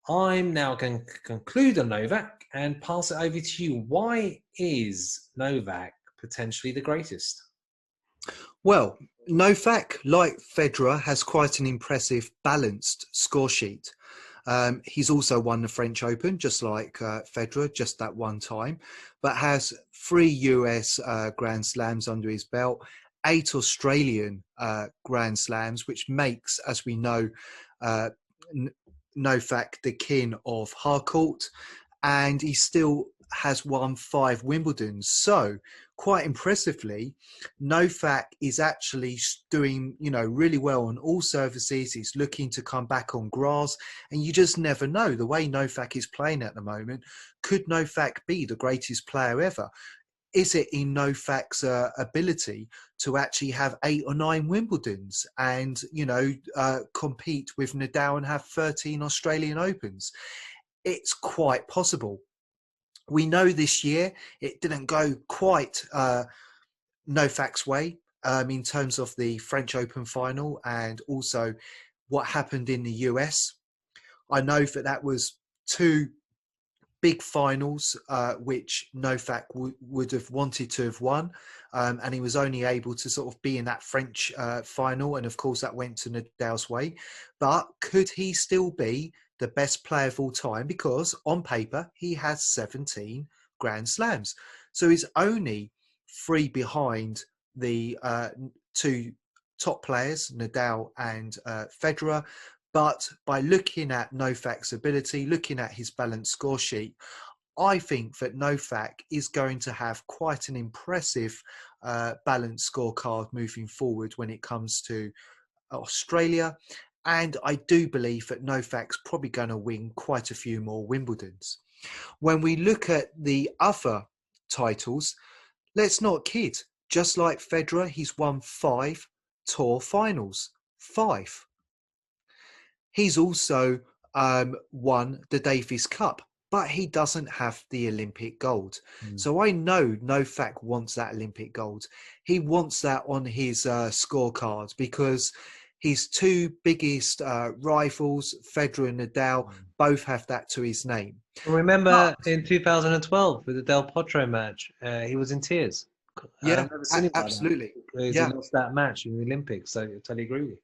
I'm now going to conclude on Novak and pass it over to you. Why is Novak potentially the greatest? Well, Novak, like Federer, has quite an impressive balanced score sheet. He's also won the French Open, just like Federer, just that one time, but has 3 US Grand Slams under his belt, 8 Australian Grand Slams, which makes, as we know, Novak the king of hardcourt, and he still has won 5 Wimbledons. So quite impressively, Novak is actually doing, really well on all surfaces. He's looking to come back on grass, and you just never know. The way Novak is playing at the moment, could Novak be the greatest player ever? Is it in Novak's ability to actually have 8 or 9 Wimbledons and, compete with Nadal and have 13 Australian Opens? It's quite possible. We know this year it didn't go quite Novak's way in terms of the French Open final and also what happened in the US. I know that was 2 big finals, which Novak would have wanted to have won. And he was only able to sort of be in that French final. And of course, that went to Nadal's way. But could he still be the best player of all time? Because on paper, he has 17 Grand Slams. So he's only 3 behind the 2 top players, Nadal and Federer. But by looking at Novak's ability, looking at his balanced score sheet, I think that Novak is going to have quite an impressive balanced scorecard moving forward when it comes to Australia. And I do believe that Novak's probably going to win quite a few more Wimbledons. When we look at the other titles, let's not kid. Just like Federer, he's won 5 tour finals. 5. He's also won the Davis Cup, but he doesn't have the Olympic gold. So I know Novak wants that Olympic gold. He wants that on his scorecard because his 2 biggest rivals, Federer and Nadal, both have that to his name. Remember in 2012 with the Del Potro match, he was in tears. Yeah, absolutely. He lost that match in the Olympics, so I totally agree with you.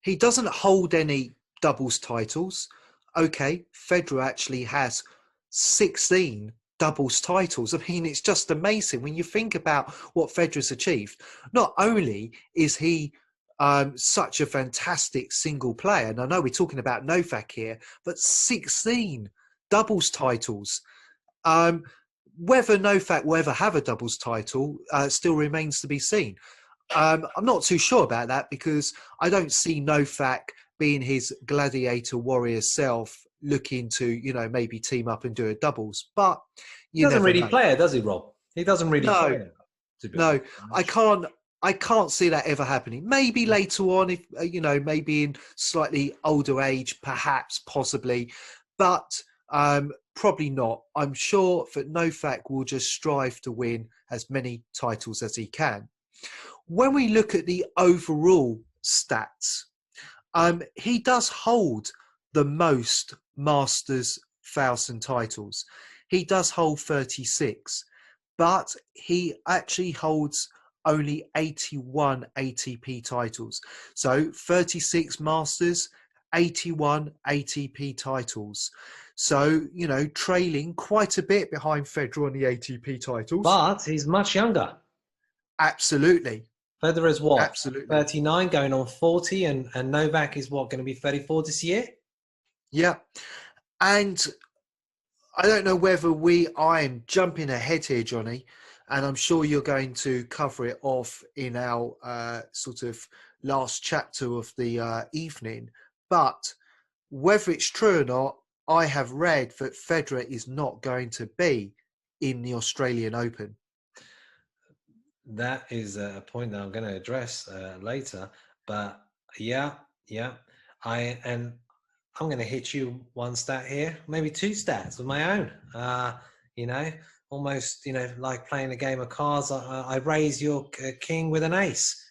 He doesn't hold any doubles titles. Okay, Federer actually has 16 doubles titles. I mean, it's just amazing when you think about what Federer's achieved. Not only is he such a fantastic single player, and I know we're talking about Novak here, but 16 doubles titles. Whether Novak will ever have a doubles title still remains to be seen. I'm not too sure about that because I don't see Novak being his gladiator warrior self looking to, maybe team up and do a doubles. But he doesn't really play it, does he, Rob? He doesn't really play it. No, I can't see that ever happening. Maybe later on, if maybe in slightly older age, perhaps, possibly, but probably not. I'm sure that Novak will just strive to win as many titles as he can. When we look at the overall stats, he does hold the most Masters 1000 titles. He does hold 36, but he actually holds only 81 ATP titles. So 36 Masters, 81 ATP titles. So, trailing quite a bit behind Federer on the ATP titles. But he's much younger. Absolutely. Federer's what? Absolutely. 39 going on 40 and Novak is what, going to be 34 this year? Yeah. And I don't know whether I'm jumping ahead here, Johnny, and I'm sure you're going to cover it off in our sort of last chapter of the evening. But whether it's true or not, I have read that Federer is not going to be in the Australian Open. That is a point that I'm going to address later. But yeah, I'm going to hit you one stat here, maybe 2 stats of my own. Almost, like playing a game of cards. I raise your king with an ace.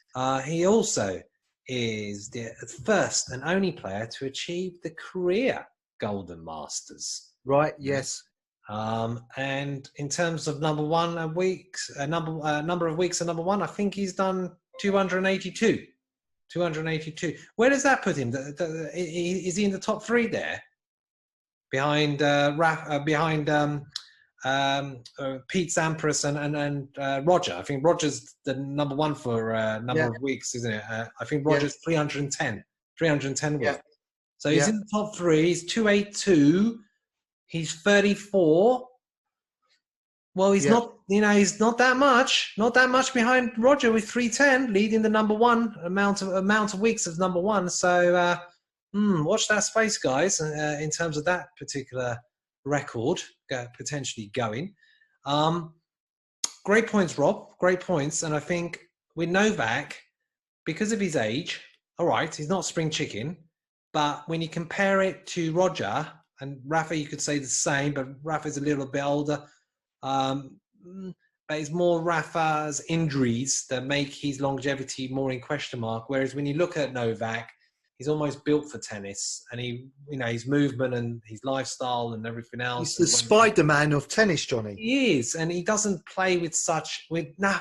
He also is the first and only player to achieve the career Golden Masters. Right. Yes. And in terms of number of weeks at number one, I think he's done 282. 282. Where does that put him? Is he in the top 3 there? Behind Pete Sampras and Roger. I think Roger's the number 1 for number of weeks, isn't it? I think Roger's 310 weeks. Yeah. So he's in the top 3. He's 282. He's 34. Well, he's not, he's not that much behind Roger with 310, leading the number 1 amount of weeks as number 1. So watch that space, guys, in terms of that particular record potentially going. Great points, Rob. Great points. And I think with Novak, because of his age, all right, he's not spring chicken, but when you compare it to Roger and Rafa, you could say the same, but Rafa's a little bit older. But it's more Rafa's injuries that make his longevity more in question mark. Whereas when you look at Novak, he's almost built for tennis, and his movement and his lifestyle and everything He's else. the Spider-Man of tennis, Johnny. He is, and he doesn't play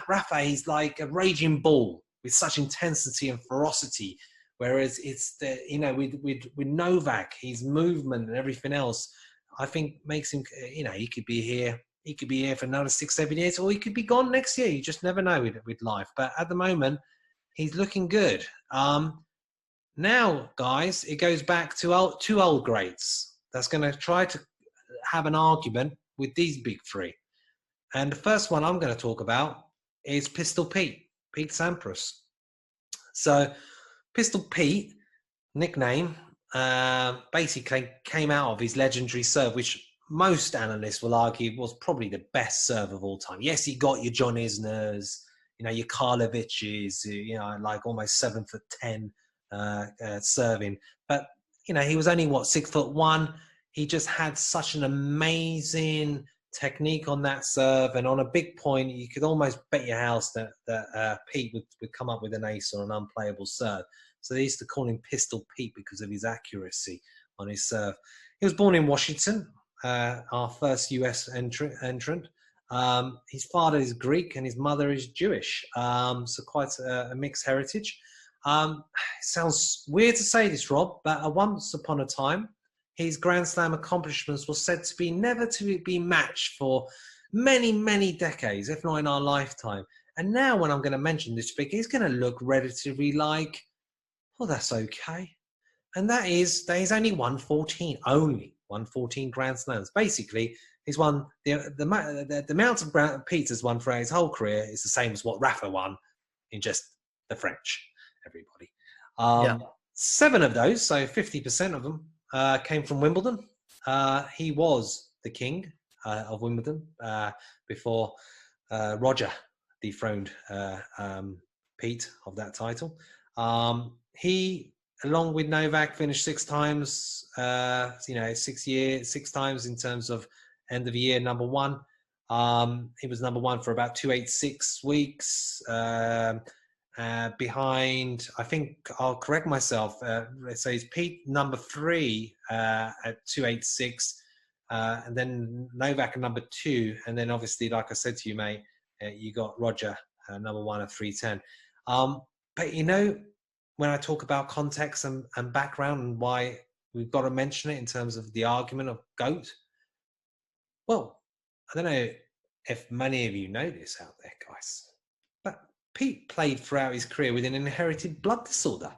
Rafa, he's like a raging bull with such intensity and ferocity. Whereas it's with Novak, his movement and everything else, I think makes him, he could be here. He could be here for another 6-7 years, or he could be gone next year. You just never know with life. But at the moment, he's looking good. Now, guys, it goes back to two old greats that's going to try to have an argument with these big three. And the first one I'm going to talk about is Pistol Pete Sampras. So Pistol Pete, nickname, basically came out of his legendary serve, which most analysts will argue was probably the best serve of all time. Yes, he got your John Isners, your Karlovic's, like almost 7'10" serving. But, he was only, 6'1". He just had such an amazing technique on that serve. And on a big point, you could almost bet your house that Pete would come up with an ace or an unplayable serve. So they used to call him Pistol Pete because of his accuracy on his serve. He was born in Washington, our first US entrant. His father is Greek and his mother is Jewish. So quite a mixed heritage. Sounds weird to say this, Rob, but once upon a time, his Grand Slam accomplishments were said to be never to be matched for many, many decades, if not in our lifetime. And now when I'm going to mention this figure, he's going to look relatively like, well, that's okay. And that is that he's only won 14 Grand Slams. Basically, he's won the amount of Pete has won for his whole career is the same as what Rafa won in just the French, everybody. 7 of those, so 50% of them, came from Wimbledon. He was the king of Wimbledon before Roger dethroned Pete of that title. He, along with Novak, finished 6 times, 6 times in terms of end of the year number 1. He was number 1 for about 286 weeks. Behind, I think I'll correct myself. So it's Pete number 3 at 286, and then Novak at number 2, and then obviously, like I said to you, mate, you got Roger number 1 at 310. But when I talk about context and background and why we've got to mention it in terms of the argument of GOAT, well, I don't know if many of you know this out there, guys, but Pete played throughout his career with an inherited blood disorder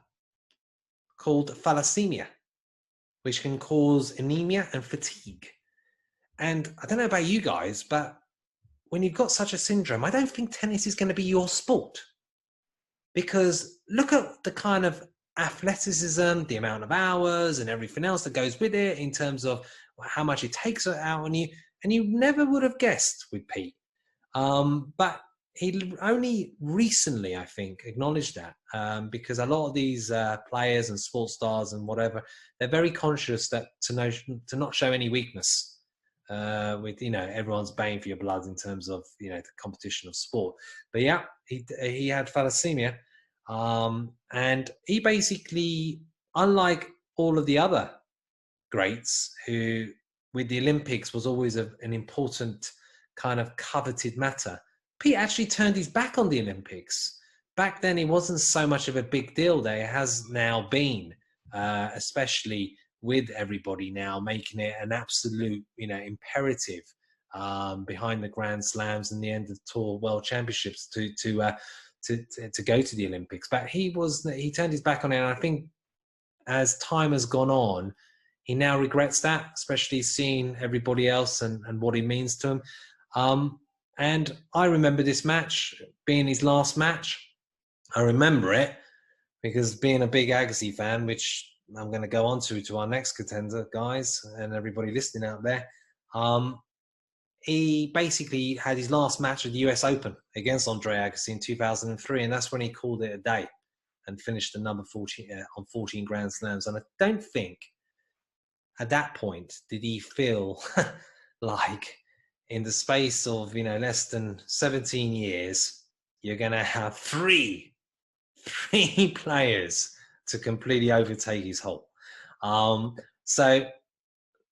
called thalassemia, which can cause anemia and fatigue. And I don't know about you guys, but when you've got such a syndrome, I don't think tennis is going to be your sport. Because look at the kind of athleticism, the amount of hours and everything else that goes with it in terms of how much it takes out on you. And you never would have guessed with Pete. But he only recently, I think, acknowledged that because a lot of these players and sports stars and whatever, they're very conscious that to not show any weakness with, everyone's baying for your blood in terms of, the competition of sport. But yeah, he had thalassemia. And he basically, unlike all of the other greats who with the Olympics was always an important kind of coveted matter, Pete actually turned his back on the Olympics. Back then, it wasn't so much of a big deal. There has now been, especially with everybody now making it an absolute, imperative behind the Grand Slams and the end of Tour World Championships to go to the Olympics. But he turned his back on it. And I think as time has gone on, he now regrets that, especially seeing everybody else and what it means to him. And I remember this match being his last match. I remember it because being a big Agassi fan, which I'm going to go on to our next contender, guys, and everybody listening out there, he basically had his last match at the US Open against Andre Agassi in 2003, and that's when he called it a day and finished the number 14 on 14 Grand Slams. And I don't think at that point did he feel like in the space of less than 17 years, you're going to have three players to completely overtake his hole. So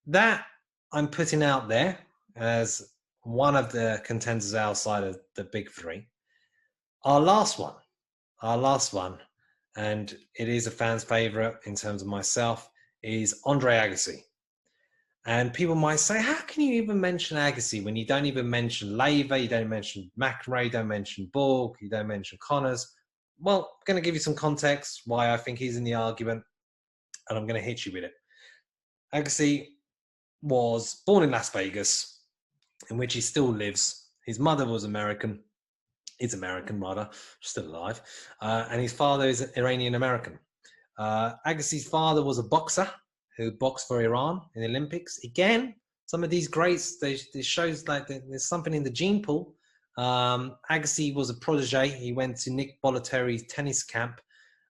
that I'm putting out there as one of the contenders outside of the big three. Our last one, and it is a fan's favorite in terms of myself, is Andre Agassi. And people might say, how can you even mention Agassi when you don't even mention Laver, you don't mention McEnroe, you don't mention Borg, you don't mention Connors? Well, I'm going to give you some context why I think he's in the argument, and I'm going to hit you with it. Agassi was born in Las Vegas, in which he still lives. His mother was American. Is American, rather, still alive. And his father is Iranian-American. Agassi's father was a boxer who boxed for Iran in the Olympics. Again, some of these greats, this shows like there's something in the gene pool. Agassi was a protege. He went to Nick Bollettieri's tennis camp.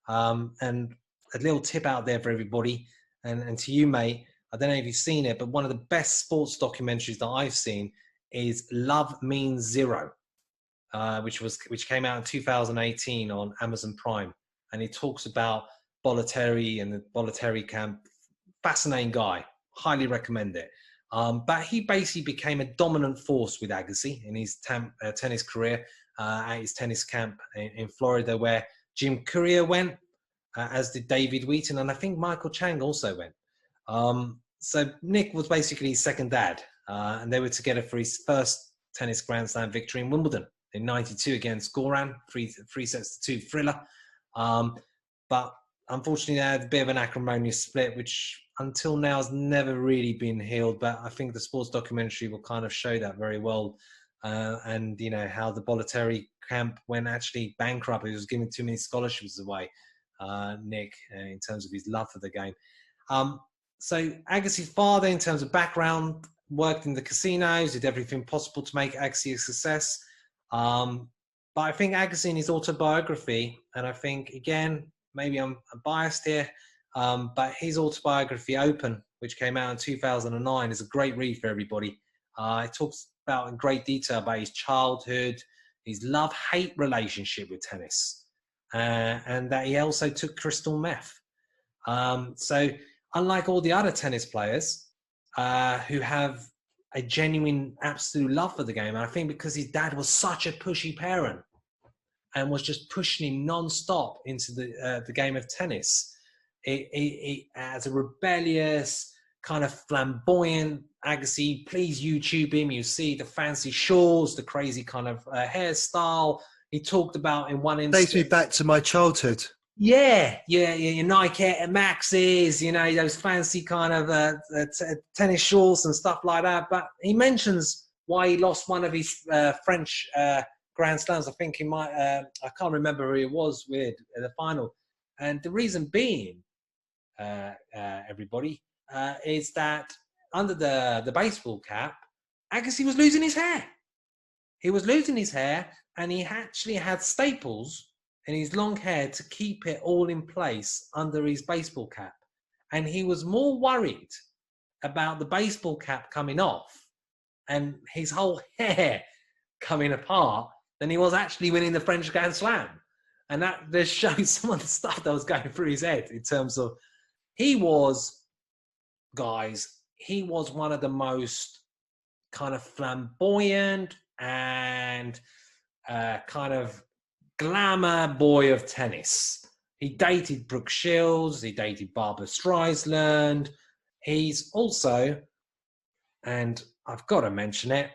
And a little tip out there for everybody, and to you, mate, I don't know if you've seen it, but one of the best sports documentaries that I've seen is Love Means Zero, which came out in 2018 on Amazon Prime. And he talks about Bollettieri and the Bollettieri camp. Fascinating guy. Highly recommend it. But he basically became a dominant force with Agassi in his tennis career at his tennis camp in Florida, where Jim Courier went, as did David Wheaton, and I think Michael Chang also went. So Nick was basically his second dad, and they were together for his first tennis Grand Slam victory in Wimbledon in '92 against Goran, three sets to 2 thriller. But unfortunately, they had a bit of an acrimonious split, which until now has never really been healed. But I think the sports documentary will kind of show that very well. And, you know, how the Bollettieri camp went actually bankrupt. He was giving too many scholarships away, Nick, in terms of his love for the game. So Agassi's father, in terms of background, worked in the casinos, did everything possible to make Agassi a success. But I think Agassi in his autobiography, and I think, again, maybe I'm biased here, but his autobiography, Open, which came out in 2009, is a great read for everybody. It talks about in great detail about his childhood, his love-hate relationship with tennis, and that he also took crystal meth. So unlike all the other tennis players who have a genuine, absolute love for the game, and I think because his dad was such a pushy parent and was just pushing him non-stop into the game of tennis, he as a rebellious, kind of flamboyant Agassi, please YouTube him, you see the fancy shawls, the crazy kind of hairstyle. He talked about in one instance. Takes me back to my childhood. Yeah, your Nike Air Maxes, you know, those fancy kind of tennis shawls and stuff like that. But he mentions why he lost one of his French Grand Slams. I think he might, I can't remember who it was with the final. And the reason being, everybody, is that under the baseball cap, Agassi was losing his hair. He was losing his hair, and he actually had staples in his long hair to keep it all in place under his baseball cap. And he was more worried about the baseball cap coming off and his whole hair coming apart than he was actually winning the French Grand Slam. And that just shows some of the stuff that was going through his head in terms of he was one of the most kind of flamboyant and kind of glamour boy of tennis. He dated Brooke Shields, he dated Barbara Streisand. He's also, and I've got to mention it,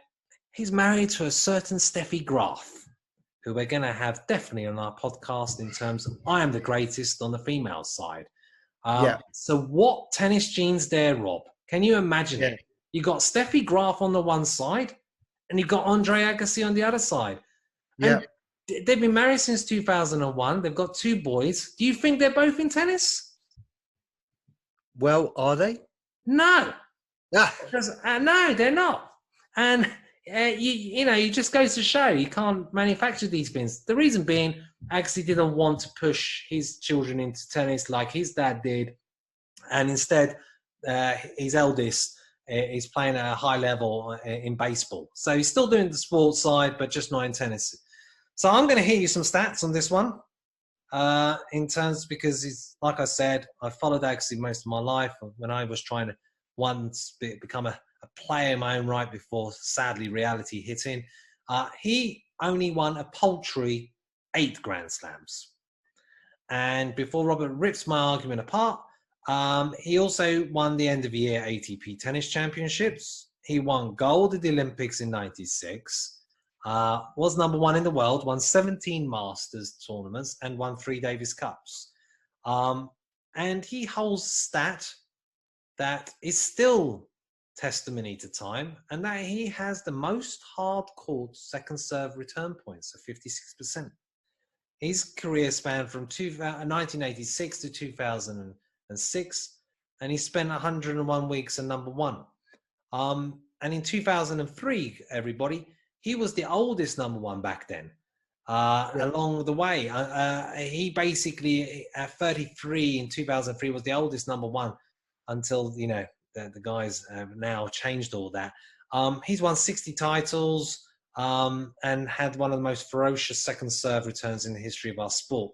he's married to a certain Steffi Graf, who we're going to have definitely on our podcast in terms of I am the greatest on the female side. So what tennis genes there, Rob? Can you imagine it? You got Steffi Graf on the one side, and you got Andre Agassi on the other side. Yeah. They've been married since 2001. They've got 2 boys. Do you think they're both in tennis? Well, are they? No. Yeah. No, they're not. And you just goes to show you can't manufacture these things. The reason being, Agassi didn't want to push his children into tennis like his dad did, and instead, his eldest is playing at a high level in baseball. So he's still doing the sports side, but just not in tennis. So I'm going to hit you some stats on this one. in terms because he's like I said, I followed Agassi most of my life when I was trying to once become a player in my own right before sadly reality hit in. He only won a paltry 8 Grand Slams. And before Robert rips my argument apart, he also won the end of year ATP tennis championships. He won gold at the Olympics in '96, was number 1 in the world, won 17 Masters tournaments, and won 3 Davis Cups. And he holds a stat that is still testimony to time, and that he has the most hard-court second serve return points of 56%. His career spanned from 1986 to 2006, and he spent 101 weeks at number 1. And in 2003, everybody, he was the oldest number 1 back then. Along the way, he basically, at 33 in 2003, was the oldest number 1 until, you know, the guys have now changed all that. He's won 60 titles. And had one of the most ferocious second serve returns in the history of our sport.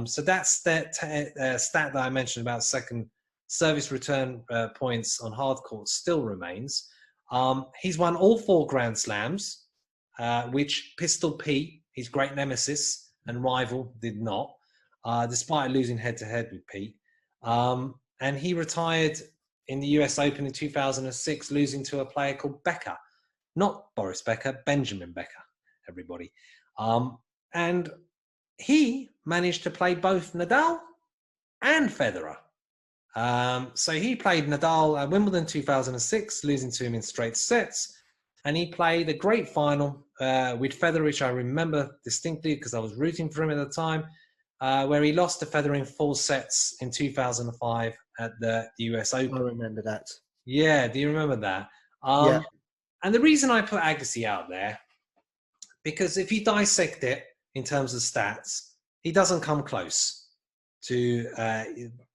So that's that stat that I mentioned about second service return points on hard court still remains. He's won all 4 Grand Slams, which Pistol Pete, his great nemesis and rival, did not, despite losing head-to-head with Pete. And he retired in the US Open in 2006, losing to a player called Becker. Not Boris Becker, Benjamin Becker, everybody. And he managed to play both Nadal and Federer. So he played Nadal at Wimbledon 2006, losing to him in straight sets. And he played a great final with Federer, which I remember distinctly because I was rooting for him at the time, where he lost to Federer in 4 sets in 2005 at the US Open. I remember that. Yeah, do you remember that? Yeah. And the reason I put Agassi out there, because if you dissect it in terms of stats, he doesn't come close to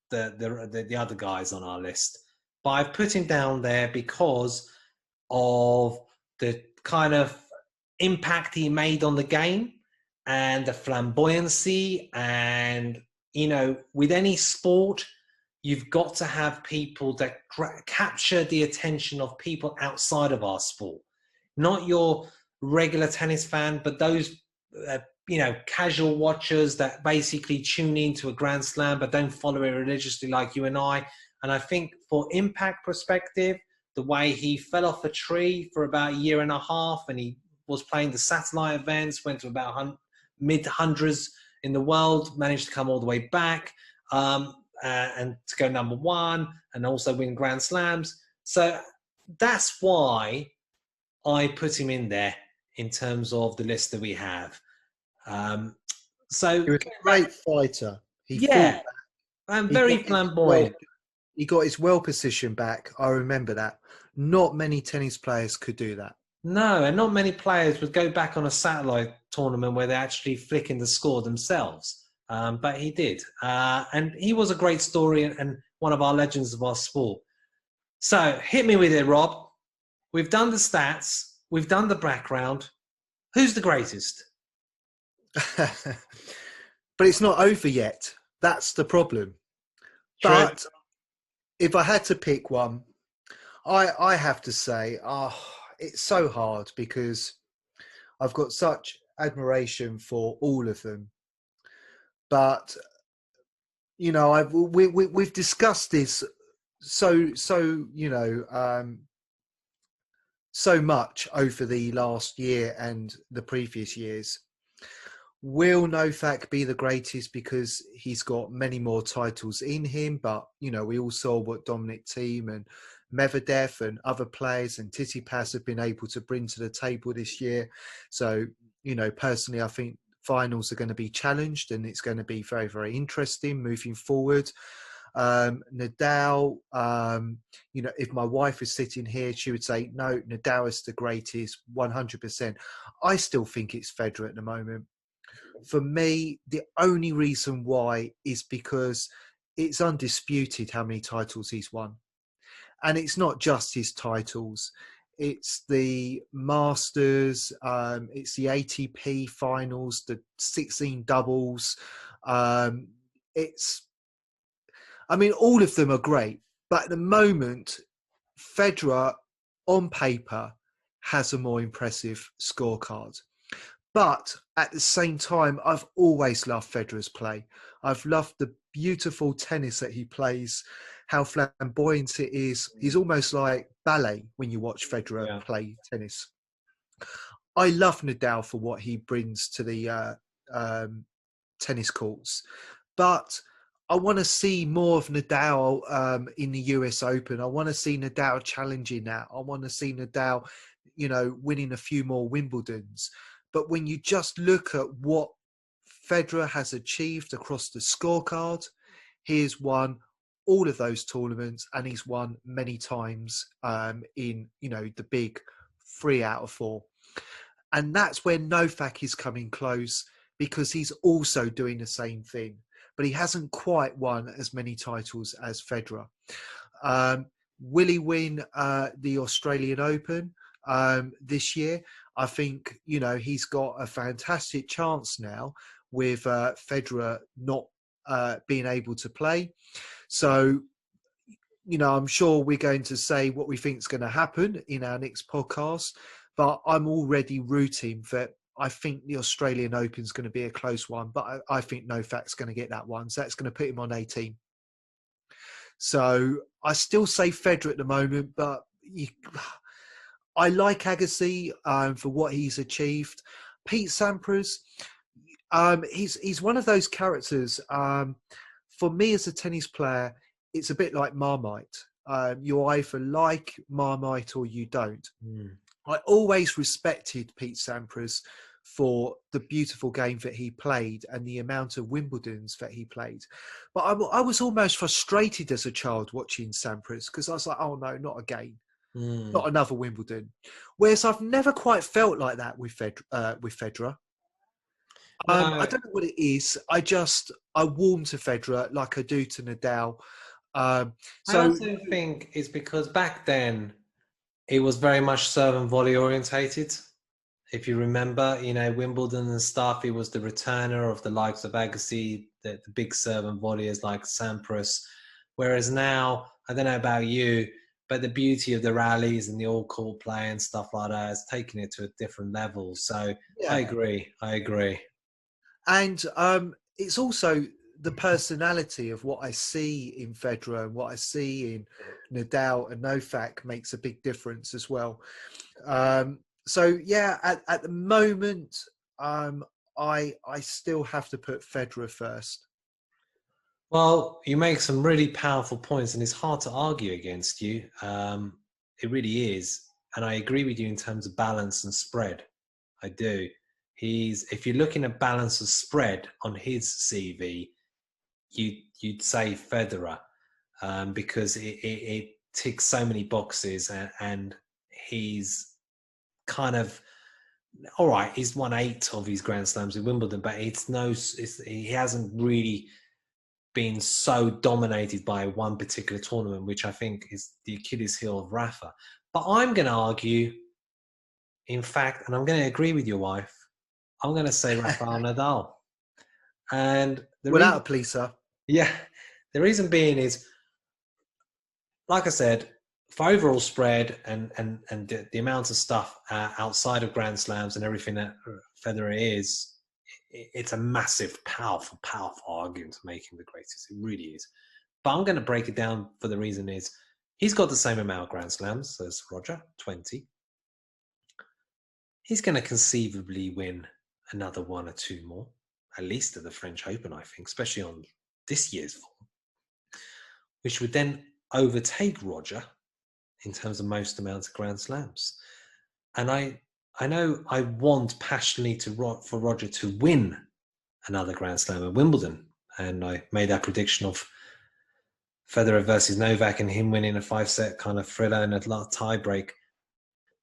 the other guys on our list. But I've put him down there because of the kind of impact he made on the game and the flamboyancy. And, you know, with any sport, you've got to have people that capture the attention of people outside of our sport. Not your regular tennis fan, but those, casual watchers that basically tune into a Grand Slam but don't follow it religiously like you and I. And I think for impact perspective, the way he fell off a tree for about a year and a half and he was playing the satellite events, went to about mid-hundreds in the world, managed to come all the way back. And to go number 1 and also win Grand Slams. So that's why I put him in there in terms of the list that we have. So he was a great fighter. And very flamboyant. He got his well position back. I remember that. Not many tennis players could do that. No, and not many players would go back on a satellite tournament where they're actually flicking the score themselves. But he did. And he was a great story and one of our legends of our sport. So hit me with it, Rob. We've done the stats. We've done the background. Who's the greatest? But it's not over yet. That's the problem. True. But if I had to pick one, I have to say, it's so hard because I've got such admiration for all of them. But you know, we've discussed this so much over the last year and the previous years. Will Novak be the greatest because he's got many more titles in him? But you know, we all saw what Dominic Thiem and Medvedev and other players and Tsitsipas have been able to bring to the table this year. So, you know, personally, I think finals are going to be challenged and it's going to be very, very interesting moving forward. Nadal, you know, if my wife was sitting here, she would say, no, Nadal is the greatest, 100%. I still think it's Federer at the moment. For me, the only reason why is because it's undisputed how many titles he's won. And it's not just his titles. It's the Masters, it's the ATP finals, the 16 doubles. It's, I mean, all of them are great, but at the moment, Federer on paper has a more impressive scorecard. But at the same time, I've always loved Federer's play. I've loved the beautiful tennis that he plays, how flamboyant it is. He's almost like ballet when you watch Federer Yeah. play tennis. I love Nadal for what he brings to the tennis courts, but I want to see more of Nadal in the US Open. I want to see Nadal challenging that. I want to see Nadal, winning a few more Wimbledons. But when you just look at what Federer has achieved across the scorecard, he has won all of those tournaments, and he's won many times in the big 3 out of 4. And that's where Novak is coming close, because he's also doing the same thing, but he hasn't quite won as many titles as Federer. Will he win the Australian Open this year? I think, he's got a fantastic chance now with Federer not being able to play. So, I'm sure we're going to say what we think is going to happen in our next podcast, but I'm already rooting for, I think the Australian Open is going to be a close one, but I think Novak's going to get that one. So that's going to put him on 18. So I still say Federer at the moment, but I like Agassi for what he's achieved. Pete Sampras, he's one of those characters. For me as a tennis player, it's a bit like Marmite. You either like Marmite or you don't. I always respected Pete Sampras for the beautiful game that he played and the amount of Wimbledons that he played. But I was almost frustrated as a child watching Sampras, because I was like, oh no, not again. Not another Wimbledon. Whereas I've never quite felt like that with Federer. I don't know what it is. I warm to Federer like I do to Nadal. I also think it's because back then it was very much serve and volley orientated. If you remember, Wimbledon and stuff, he was the returner of the likes of Agassi, the big serve and volleyers like Sampras. Whereas now, I don't know about you, but the beauty of the rallies and the all-court play and stuff like that has taken it to a different level. So yeah. I agree. And it's also the personality of what I see in Federer and what I see in Nadal and Novak makes a big difference as well. So yeah, at the moment, I still have to put Federer first. Well, you make some really powerful points, and it's hard to argue against you. It really is. And I agree with you in terms of balance and spread. I do. If you're looking at balance of spread on his CV, you'd say Federer, because it ticks so many boxes, and he's kind of, all right, he's won 8 of his Grand Slams in Wimbledon, but he hasn't really been so dominated by one particular tournament, which I think is the Achilles heel of Rafa. But I'm going to argue, in fact, and I'm going to agree with your wife, I'm going to say Rafael Nadal. And without a pleaser. Yeah. The reason being is, like I said, for overall spread and the amount of stuff outside of Grand Slams and everything that Federer is, it's a massive, powerful argument to make him the greatest. It really is. But I'm going to break it down for the reason is he's got the same amount of Grand Slams as Roger, 20. He's going to conceivably win another 1 or 2 more, at least at the French Open, I think, especially on this year's form, which would then overtake Roger in terms of most amounts of Grand Slams. And I know I want passionately for Roger to win another Grand Slam at Wimbledon. And I made that prediction of Federer versus Novak and him winning a 5-set kind of thriller and a tie break.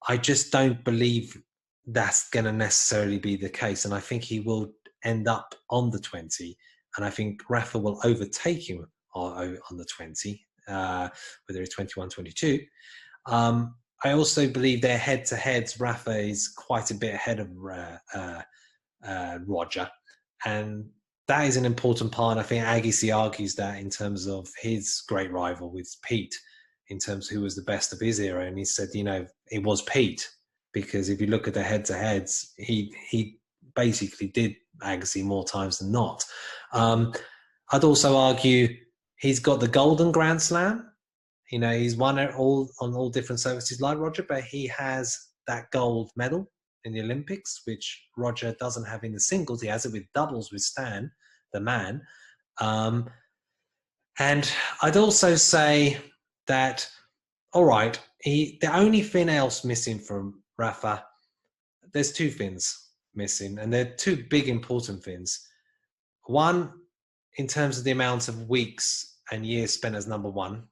I just don't believe that's going to necessarily be the case. And I think he will end up on the 20. And I think Rafa will overtake him on the 20, whether it's 21, 22. I also believe their head-to-heads, Rafa is quite a bit ahead of Roger. And that is an important part. I think Agassi argues that in terms of his great rival with Pete, in terms of who was the best of his era. And he said, it was Pete, because if you look at the head-to-heads, he basically did Agassi more times than not. I'd also argue he's got the golden Grand Slam. He's won it all on all different surfaces like Roger, but he has that gold medal in the Olympics, which Roger doesn't have in the singles. He has it with doubles with Stan, the man. And I'd also say that, all right, the only fin else missing from Rafa, there's two fins missing, and they're two big important fins. One, in terms of the amount of weeks and years spent as number one,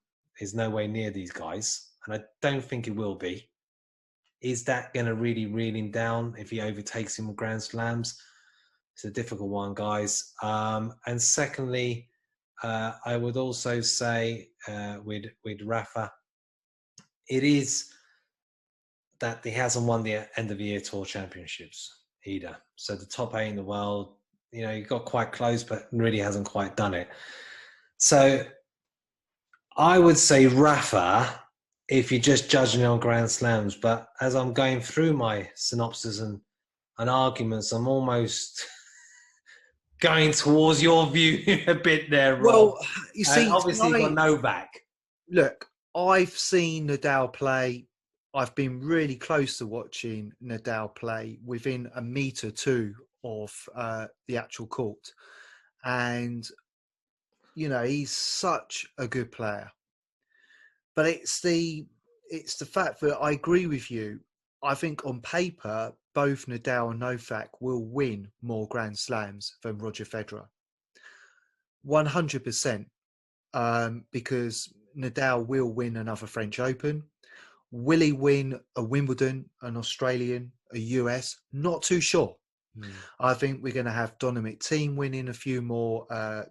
is nowhere near these guys, and I don't think it will be. Is that going to really reel him down if he overtakes him with Grand Slams? It's a difficult one, guys. And secondly, I would also say with Rafa, it is that he hasn't won the end of the year tour championships either. So the top 8 in the world, he got quite close, but really hasn't quite done it. So I would say Rafa, if you're just judging on Grand Slams, but as I'm going through my synopsis and arguments, I'm almost going towards your view a bit there, Rob. Well, you see, and obviously you've got Novak. Look, I've seen Nadal play. I've been really close to watching Nadal play within a metre too of the actual court. And, he's such a good player. But it's the fact that I agree with you. I think on paper, both Nadal and Novak will win more Grand Slams than Roger Federer. 100%. Because Nadal will win another French Open. Will he win a Wimbledon, an Australian, a US? Not too sure. I think we're going to have Dominic Thiem winning a few more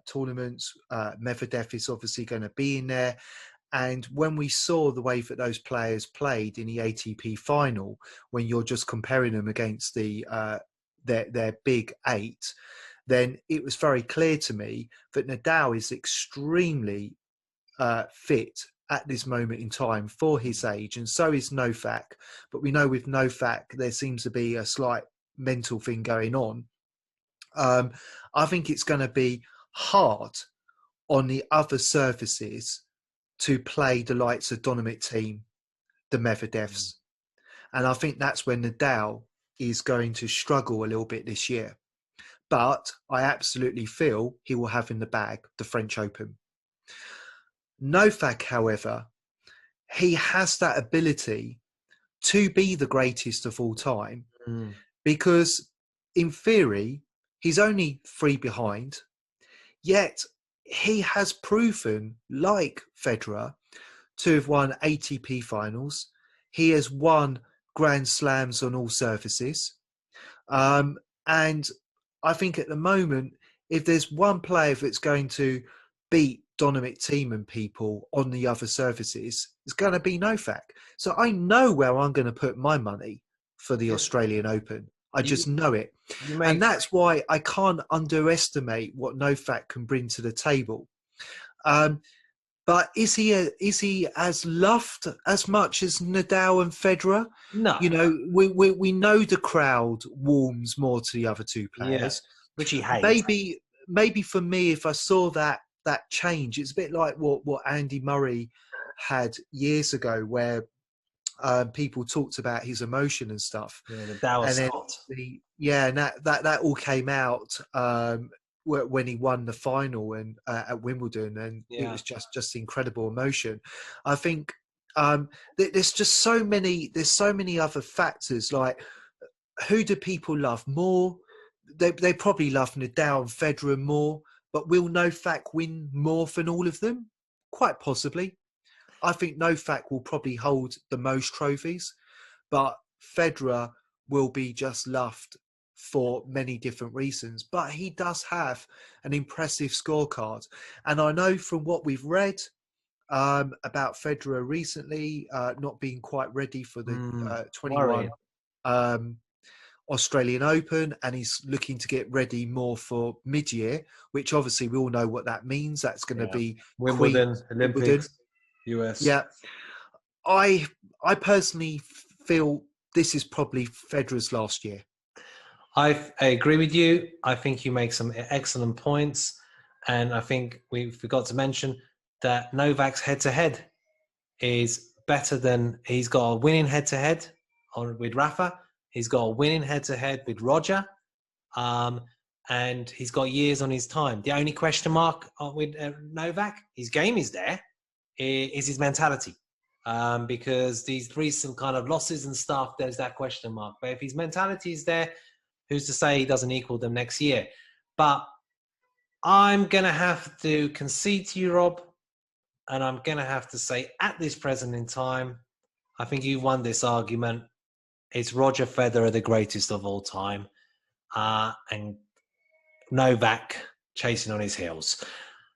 tournaments. Medvedev is obviously going to be in there. And when we saw the way that those players played in the ATP final, when you're just comparing them against their big 8, then it was very clear to me that Nadal is extremely fit at this moment in time for his age, and so is Novak. But we know with Novak, there seems to be a slight mental thing going on. I think it's going to be hard on the other surfaces to play the likes of Dominic Thiem, the Medvedevs. And I think that's when Nadal is going to struggle a little bit this year. But I absolutely feel he will have in the bag the French Open. Novak, however, he has that ability to be the greatest of all time because in theory, he's only 3 behind, yet he has proven, like Federer, to have won ATP finals. He has won Grand Slams on all surfaces. And I think at the moment, if there's one player that's going to beat Dominic Thiem and people on the other surfaces, it's going to be Novak. So I know where I'm going to put my money for the Australian Open. I just know it. And that's why I can't underestimate what Novak can bring to the table. But is he as loved as much as Nadal and Federer? No. We know the crowd warms more to the other two players. Which he hates. Maybe for me, if I saw that change, it's a bit like what Andy Murray had years ago, where people talked about his emotion and stuff. Yeah, Nadal was hot. And that all came out when he won the final and at Wimbledon, and it was just incredible emotion. I think there's just so many other factors. Like, who do people love more? They probably love Nadal and Federer more, but will Novak win more than all of them? Quite possibly. I think Novak will probably hold the most trophies, but Federer will be just loved for many different reasons. But he does have an impressive scorecard. And I know from what we've read about Federer recently, not being quite ready for the 21 Australian Open, and he's looking to get ready more for mid-year, which obviously we all know what that means. That's going to be Wimbledon, Wimbledon. Olympics, US. Yeah. I personally feel this is probably Federer's last year. I agree with you. I think you make some excellent points. And I think we forgot to mention that Novak's head-to-head is better than, he's got a winning head-to-head with Rafa. He's got a winning head-to-head with Roger. And he's got years on his time. The only question mark with Novak, his game is there, is his mentality. Because these recent kind of losses and stuff, there's that question mark. But if his mentality is there, who's to say he doesn't equal them next year? But I'm going to have to concede to you, Rob, and I'm going to have to say at this present in time, I think you won this argument. It's Roger Federer, the greatest of all time, and Novak chasing on his heels.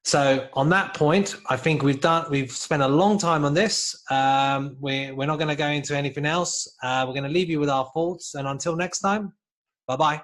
So on that point, I think we've spent a long time on this. We're not going to go into anything else. We're going to leave you with our thoughts. And until next time, bye-bye.